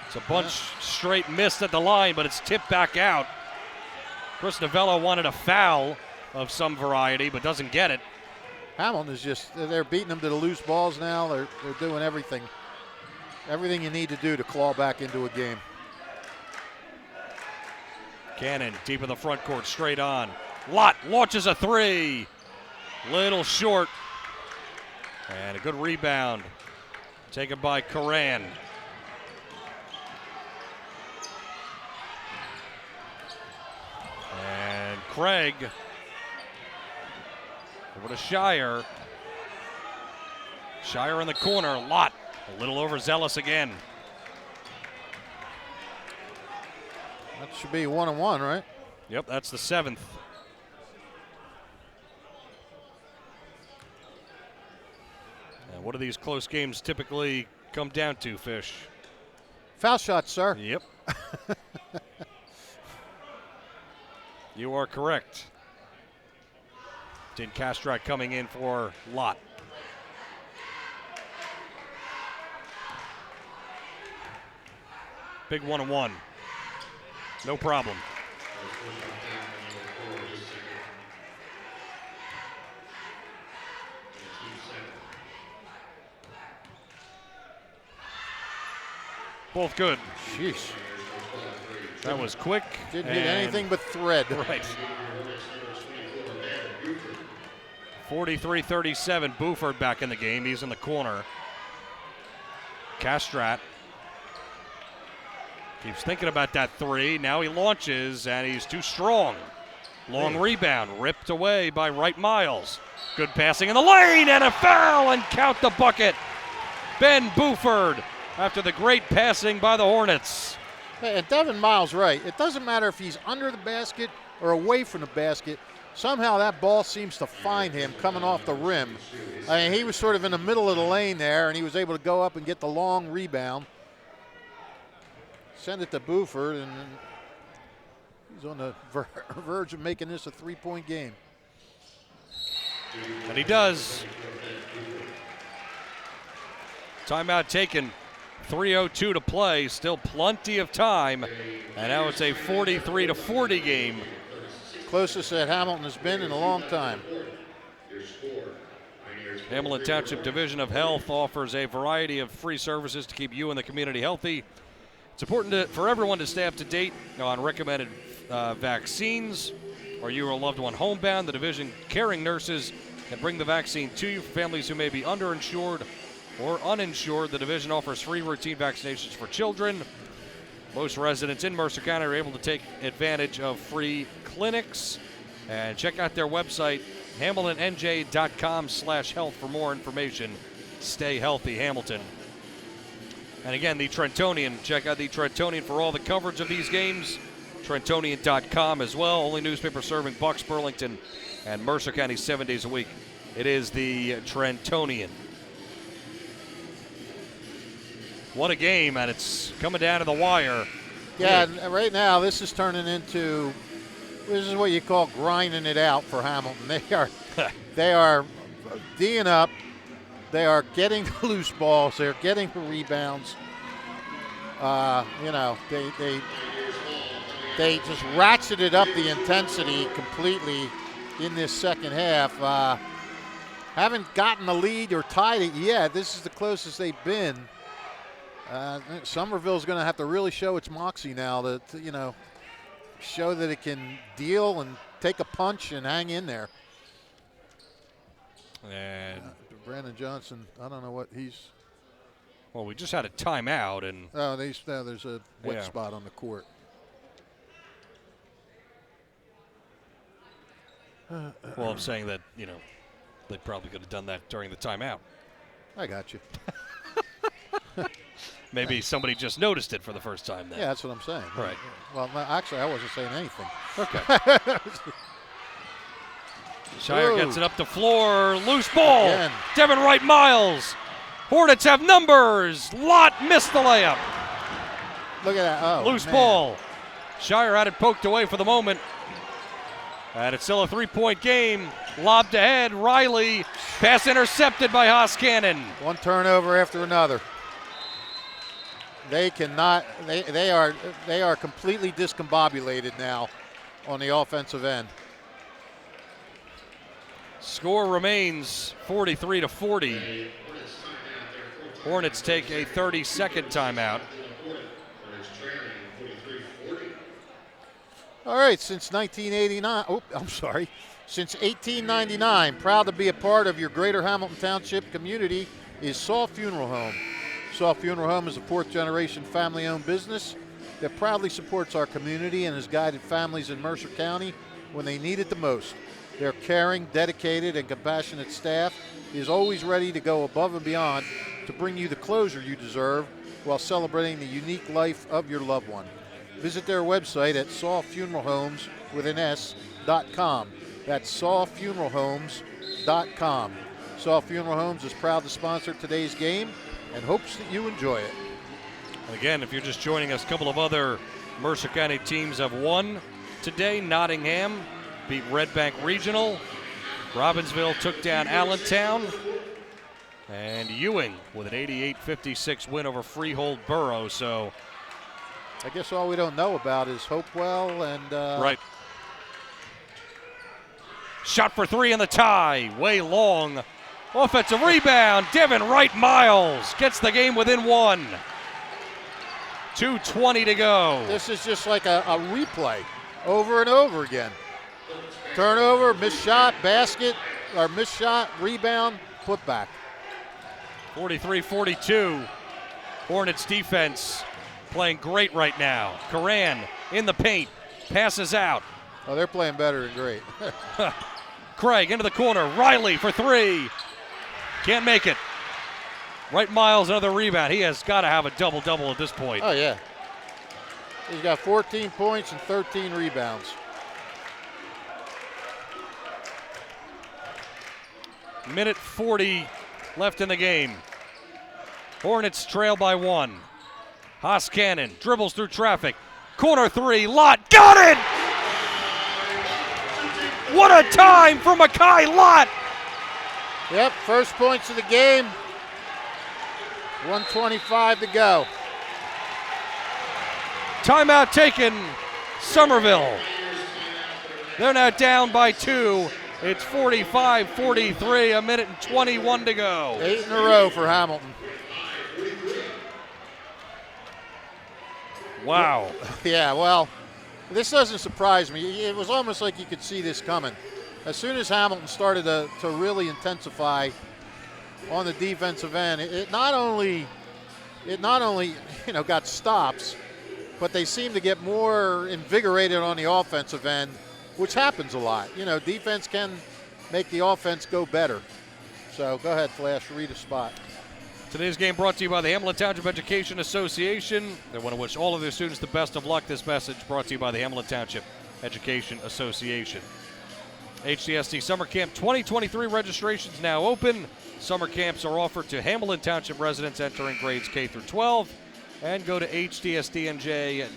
It's a bunch straight missed at the line, but it's tipped back out. Chris Novello wanted a foul of some variety, but doesn't get it. Hamilton is they're beating them to the loose balls now. They're doing everything you need to do to claw back into a game. Cannon deep in the front court, straight on. Lott launches a three. Little short. And a good rebound taken by Coran. And Craig Over to Shire. Shire in the corner. Lott a little overzealous again. That should be 1-1, right? Yep, that's the 7th. And what do these close games typically come down to, Fish? Foul shot, sir. Yep. You are correct. Din Kastrat coming in for Lott. Big 1-1. No problem. Both good. Sheesh. That was quick. Didn't hit anything but thread. Right. 43-37, Buford back in the game. He's in the corner. Kastrat keeps thinking about that three. Now he launches, and he's too strong. Long rebound, ripped away by Wright Miles. Good passing in the lane, and a foul, and count the bucket. Ben Buford, after the great passing by the Hornets. Hey, and Devin Miles right. It doesn't matter if he's under the basket or away from the basket. Somehow that ball seems to find him coming off the rim. I mean, he was sort of in the middle of the lane there, and he was able to go up and get the long rebound. Send it to Buford, and he's on the verge of making this a three-point game. And he does. Timeout taken. 3:02 to play. Still plenty of time. And now it's a 43-40 game. Closest that Hamilton has been in a long time. Hamilton Township Division of Health offers a variety of free services to keep you and the community healthy. It's important for everyone to stay up to date on recommended vaccines. Or you or a loved one homebound, the division caring nurses can bring the vaccine to you. For families who may be underinsured or uninsured, the division offers free routine vaccinations for children. Most residents in Mercer County are able to take advantage of free clinics. And check out their website, HamiltonNJ.com/health for more information. Stay healthy, Hamilton. And again, the Trentonian. Check out the Trentonian for all the coverage of these games. Trentonian.com as well. Only newspaper serving Bucks, Burlington, and Mercer County 7 days a week. It is the Trentonian. What a game, and it's coming down to the wire. Yeah, and right now this is turning into, this is what you call grinding it out for Hamilton. They are D'ing up. They are getting the loose balls. They're getting the rebounds. They just ratcheted up the intensity completely in this second half. Haven't gotten the lead or tied it yet. This is the closest they've been. Somerville's going to have to really show its moxie now to show that it can deal and take a punch and hang in there. And Brandon Johnson, I don't know what he's. Well, we just had a timeout, and there's a wet spot on the court. Well, I'm saying that they probably could have done that during the timeout. I got you. Maybe somebody just noticed it for the first time then. Yeah, that's what I'm saying. Right. Well, actually, I wasn't saying anything. Okay. Shire gets it up the floor. Loose ball. Again. Devin Wright Miles. Hornets have numbers. Lott missed the layup. Look at that. Oh, Loose man. ball. Shire had it poked away for the moment. And it's still a three-point game. Lobbed ahead. Riley. Pass intercepted by Hoscannon. One turnover after another. They cannot. They are completely discombobulated now on the offensive end. Score remains 43-40. Hornets take a 30-second timeout. All right, since 1989. Since 1899, proud to be a part of your Greater Hamilton Township community is Saw Funeral Home. Saw Funeral Home is a fourth-generation family-owned business that proudly supports our community and has guided families in Mercer County when they need it the most. Their caring, dedicated, and compassionate staff is always ready to go above and beyond to bring you the closure you deserve while celebrating the unique life of your loved one. Visit their website at sawfuneralhomes.com. That's sawfuneralhomes.com. Saw Funeral Homes is proud to sponsor today's game and hopes that you enjoy it. And again, if you're just joining us, a couple of other Mercer County teams have won today. Nottingham beat Red Bank Regional. Robbinsville took down Allentown. And Ewing with an 88-56 win over Freehold Borough. So I guess all we don't know about is Hopewell and right. Shot for three in the tie. Way long. Offensive rebound. Devin Wright-Miles gets the game within one. 2:20 to go. This is just like a replay over and over again. Turnover, missed shot, basket, or missed shot, rebound, putback. 43-42. Hornets defense playing great right now. Coran in the paint, passes out. Oh, they're playing better than great. Craig into the corner. Riley for three. Can't make it. Wright-Miles, another rebound. He has got to have a double-double at this point. Oh, yeah. He's got 14 points and 13 rebounds. Minute 40 left in the game. Hornets trail by one. Hoscannon dribbles through traffic. Corner three. Lott got it! What a time for Makai Lott! Yep, first points of the game. 1:25 to go. Timeout taken. Somerville. They're now down by two. It's 45-43, a minute and 21 to go. 8 in a row for Hamilton. Wow. Yeah, well, this doesn't surprise me. It was almost like you could see this coming. As soon as Hamilton started to really intensify on the defensive end, it not only got stops, but they seemed to get more invigorated on the offensive end, which happens a lot. Defense can make the offense go better. So go ahead, Flash, read a spot. Today's game brought to you by the Hamilton Township Education Association. They want to wish all of their students the best of luck. This message brought to you by the Hamilton Township Education Association. HCSD Summer Camp 2023 registrations now open. Summer camps are offered to Hamilton Township residents entering grades K through 12. And go to hdsdnj.org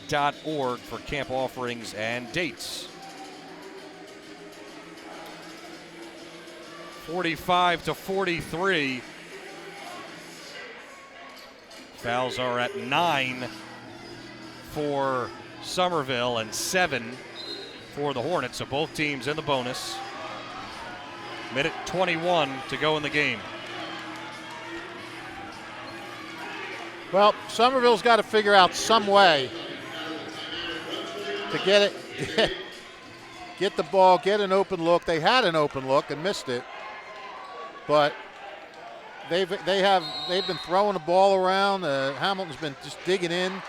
for camp offerings and dates. 45-43. Fouls are at 9 for Somerville and 7 for the Hornets, so both teams in the bonus. Minute 21 to go in the game. Well, Somerville's got to figure out some way to get the ball, get an open look. They had an open look and missed it, but they've been throwing the ball around. Hamilton's been just digging in.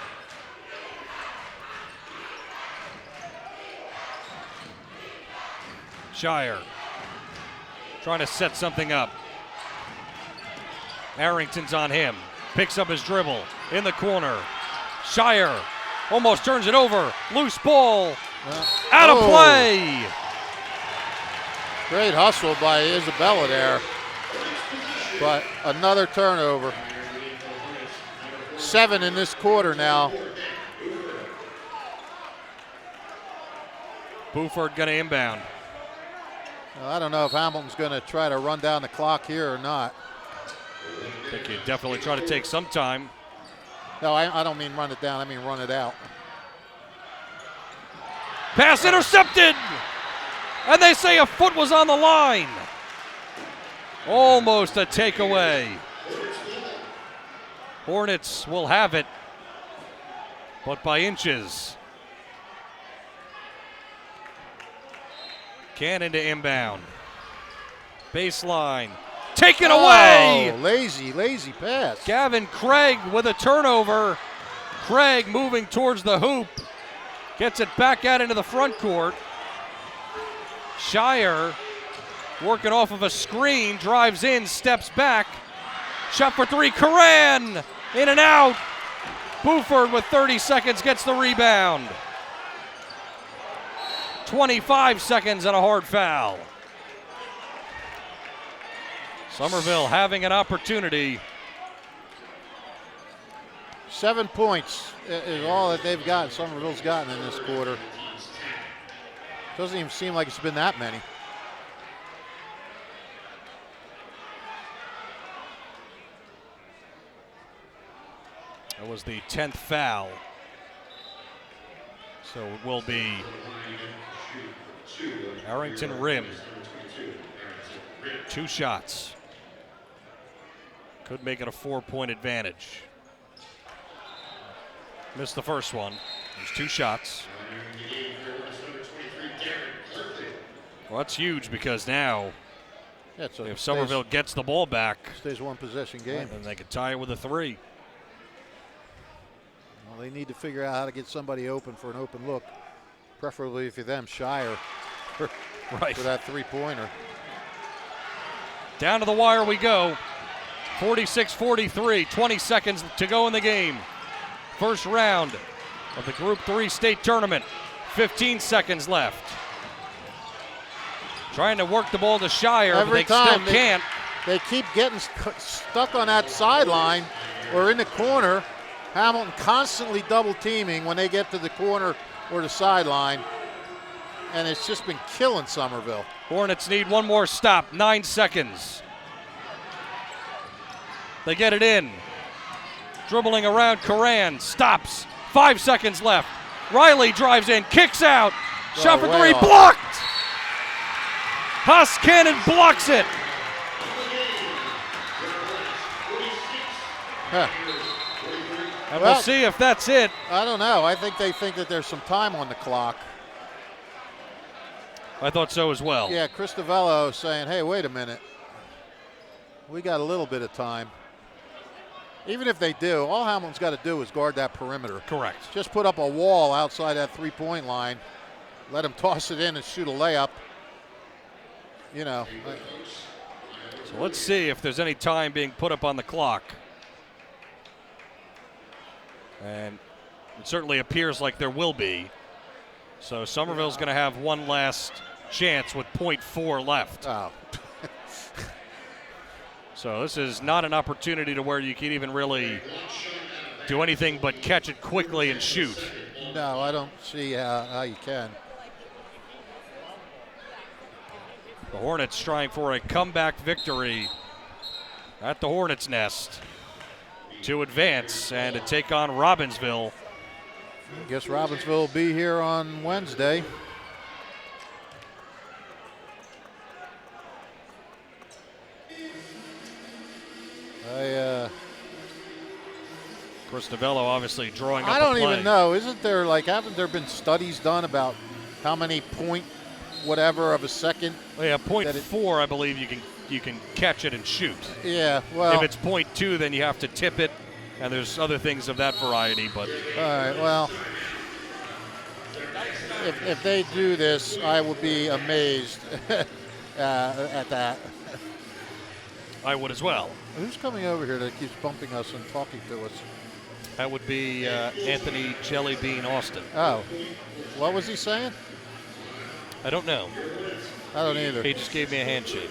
Shire trying to set something up. Arrington's on him. Picks up his dribble in the corner. Shire almost turns it over. Loose ball. Out of play. Great hustle by Isabella there. But another turnover. 7 in this quarter now. Buford going to inbound. I don't know if Hamilton's going to try to run down the clock here or not. I think you definitely try to take some time. No, I don't mean run it down. I mean run it out. Pass intercepted. And they say a foot was on the line. Almost a takeaway. Hornets will have it, but by inches. Cannon to inbound. Baseline. Taken away! Lazy pass. Gavin Craig with a turnover. Craig moving towards the hoop. Gets it back out into the front court. Shire working off of a screen, drives in, steps back. Shot for three, Coran, in and out. Buford with 30 seconds gets the rebound. 25 seconds and a hard foul. Somerville having an opportunity. 7 points is all that they've got, Somerville's gotten in this quarter. Doesn't even seem like it's been that many. That was the 10th foul. So it will be Arrington rim. 2 shots. Could make it a 4-point advantage. Missed the first one. There's 2 shots. Well, that's huge because now if Somerville gets the ball back, stays one possession game. Then they could tie it with a 3. Well, they need to figure out how to get somebody open for an open look, preferably if you're them, Shire, for that 3-pointer. Down to the wire we go. 46-43, 20 seconds to go in the game. First round of the Group 3 state tournament. 15 seconds left. Trying to work the ball to Shire, but they still can't. They keep getting stuck on that sideline or in the corner. Hamilton constantly double teaming when they get to the corner or the sideline, and it's just been killing Somerville. Hornets need one more stop, 9 seconds. They get it in. Dribbling around, Coran stops. 5 seconds left. Riley drives in, kicks out. Shot for 3, blocked! Huss Cannon blocks it. And we'll see if that's it. I don't know. I think they think that there's some time on the clock. I thought so as well. Yeah, Cristovello saying, hey, wait a minute. We got a little bit of time. Even if they do, all Hamilton's got to do is guard that perimeter. Correct. Just put up a wall outside that 3-point line. Let them toss it in and shoot a layup. You know. So let's see if there's any time being put up on the clock. And it certainly appears like there will be. So Somerville's going to have one last chance with .4 left. Oh. So this is not an opportunity to where you can even really do anything but catch it quickly and shoot. No, I don't see how you can. The Hornets trying for a comeback victory at the Hornets' nest to advance and to take on Robbinsville. I guess Robbinsville will be here on Wednesday. Cristovello obviously drawing up I don't a play. even know. Isn't there, haven't there been studies done about how many point whatever of a second? Well, yeah, .4, I believe you can catch it and shoot. Yeah, well. If it's .2, then you have to tip it, and there's other things of that variety. But all right, well, if they do this, I will be amazed at that. I would as well. Who's coming over here that keeps bumping us and talking to us? That would be Anthony Jellybean Austin. Oh, what was he saying? I don't know. I don't either. He just gave me a handshake.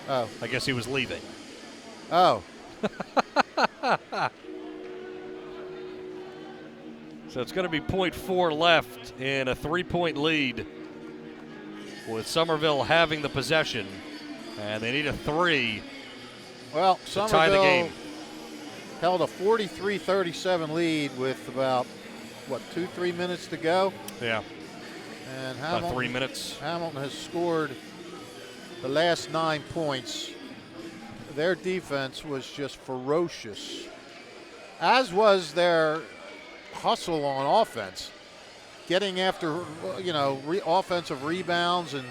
Oh. I guess he was leaving. Oh. So it's going to be .4 left in a 3-point lead with Somerville having the possession. And they need a 3 to tie the game. Held a 43-37 lead with about, 2-3 minutes to go? Yeah. And about 3 minutes. Hamilton has scored the last 9 points. Their defense was just ferocious, as was their hustle on offense, getting after, offensive rebounds and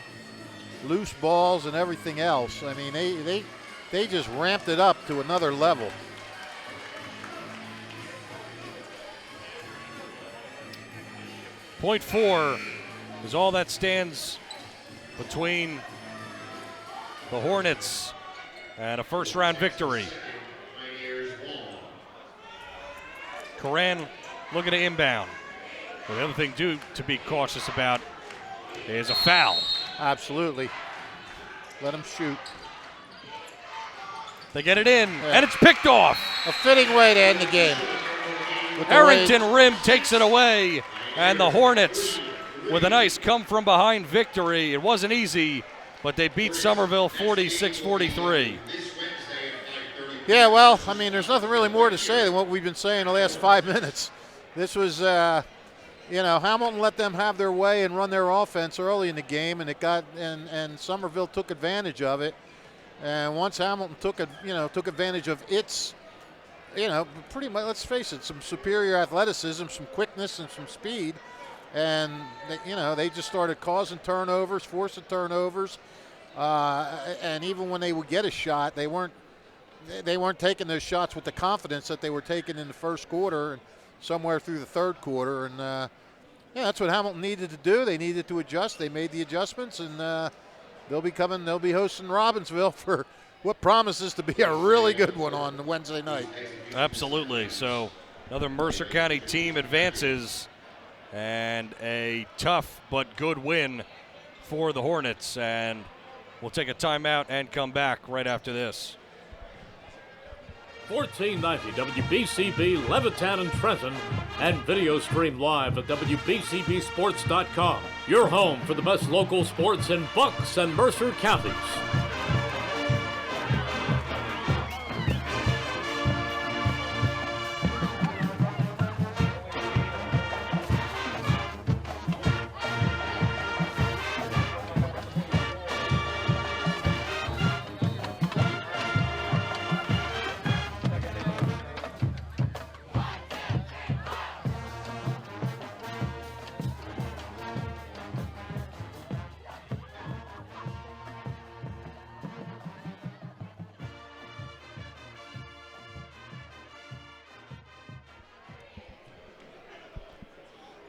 loose balls and everything else. I mean, they just ramped it up to another level. .4 is all that stands between the Hornets and a first-round victory. Coran looking to inbound. Well, the other thing to be cautious about is a foul. Absolutely. Let him shoot. They get it in, and it's picked off. A fitting way to end the game. Harrington Rim takes it away, and the Hornets with a nice come-from-behind victory. It wasn't easy, but they beat Somerville 46-43. Yeah, well, I mean, there's nothing really more to say than what we've been saying the last 5 minutes. This was, Hamilton let them have their way and run their offense early in the game, and and Somerville took advantage of it. And once Hamilton took advantage of its, pretty much, let's face it, some superior athleticism, some quickness, and some speed, and they just started causing turnovers, forcing turnovers, and even when they would get a shot, they weren't taking those shots with the confidence that they were taking in the first quarter and somewhere through the third quarter. And that's what Hamilton needed to do. They needed to adjust. They made the adjustments, and they'll be hosting Robbinsville for what promises to be a really good one on Wednesday night. Absolutely. So another Mercer County team advances, and a tough but good win for the Hornets. And we'll take a timeout and come back right after this. 1490 WBCB Levittown and Trenton, and video stream live at WBCBsports.com. Your home for the best local sports in Bucks and Mercer counties.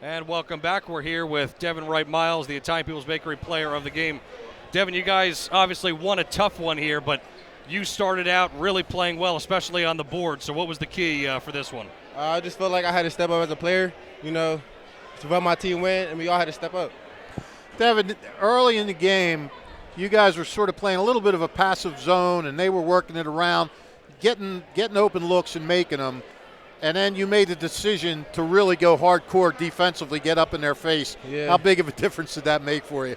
And welcome back. We're here with Devin Wright-Miles, the Italian People's Bakery player of the game. Devin, you guys obviously won a tough one here, but you started out really playing well, especially on the board. So what was the key for this one? I just felt like I had to step up as a player, to help my team win, and we all had to step up. Devin, early in the game, you guys were sort of playing a little bit of a passive zone, and they were working it around, getting open looks and making them. And then you made the decision to really go hardcore defensively, get up in their face. Yeah. How big of a difference did that make for you?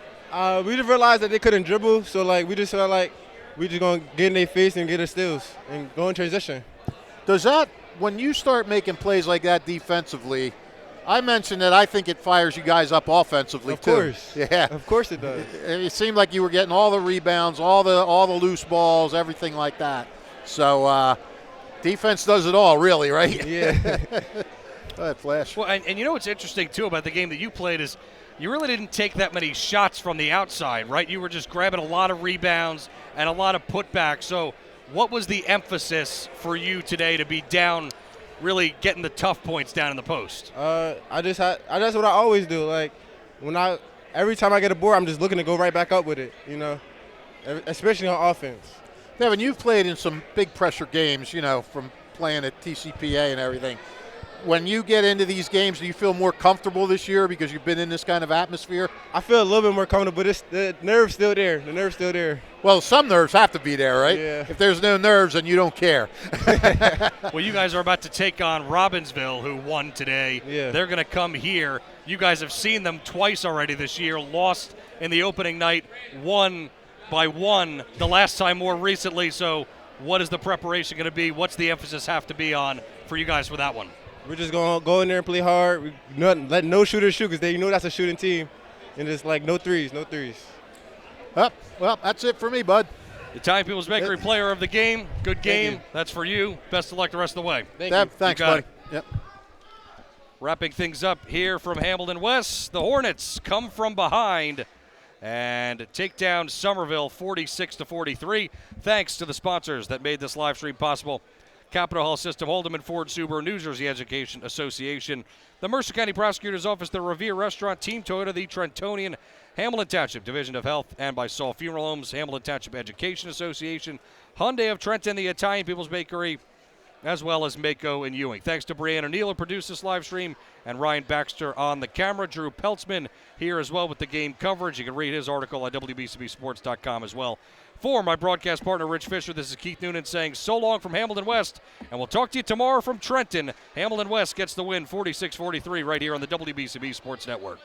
We just realized that they couldn't dribble, so we just felt like we just going to get in their face and get their steals and go in transition. Does that, when you start making plays like that defensively, I mentioned that I think it fires you guys up offensively too. Of course. Yeah. Of course it does. It seemed like you were getting all the rebounds, all the loose balls, everything like that. So, defense does it all, really, right? Yeah. Go ahead, Flash. Well, and you know what's interesting, too, about the game that you played is you really didn't take that many shots from the outside, right? You were just grabbing a lot of rebounds and a lot of putbacks. So what was the emphasis for you today to be down, really getting the tough points down in the post? That's what I always do. Every time I get a board, I'm just looking to go right back up with it, especially on offense. Devin, you've played in some big pressure games, from playing at TCPA and everything. When you get into these games, do you feel more comfortable this year because you've been in this kind of atmosphere? I feel a little bit more comfortable, but the nerve's still there. The nerve's still there. Well, some nerves have to be there, right? Yeah. If there's no nerves, then you don't care. Well, you guys are about to take on Robbinsville, who won today. Yeah. They're going to come here. You guys have seen them twice already this year, lost in the opening night, won by one the last time more recently. So what is the preparation going to be? What's the emphasis have to be on for you guys for that one? We're just going to go in there and play hard. We let no shooters shoot because that's a shooting team. And it's no threes. Well, that's it for me, bud. The Italian People's Bakery player of the game. Good game. That's for you. Best of luck the rest of the way. Thanks, buddy. Yep. Wrapping things up here from Hamilton West, the Hornets come from behind and take down Somerville 46-43. Thanks to the sponsors that made this live stream possible. Capitol Health System, Haldeman Ford Subaru, New Jersey Education Association, the Mercer County Prosecutor's Office, the Revere Restaurant, Team Toyota, the Trentonian, Hamilton Township Division of Health, and by Saul Funeral Homes, Hamilton Township Education Association, Hyundai of Trenton, the Italian People's Bakery, as well as Mako and Ewing. Thanks to Brianna O'Neill, who produced this live stream, and Ryan Baxter on the camera. Drew Peltzman here as well with the game coverage. You can read his article at WBCBsports.com as well. For my broadcast partner, Rich Fisher, this is Keith Noonan saying so long from Hamilton West, and we'll talk to you tomorrow from Trenton. Hamilton West gets the win 46-43 right here on the WBCB Sports Network.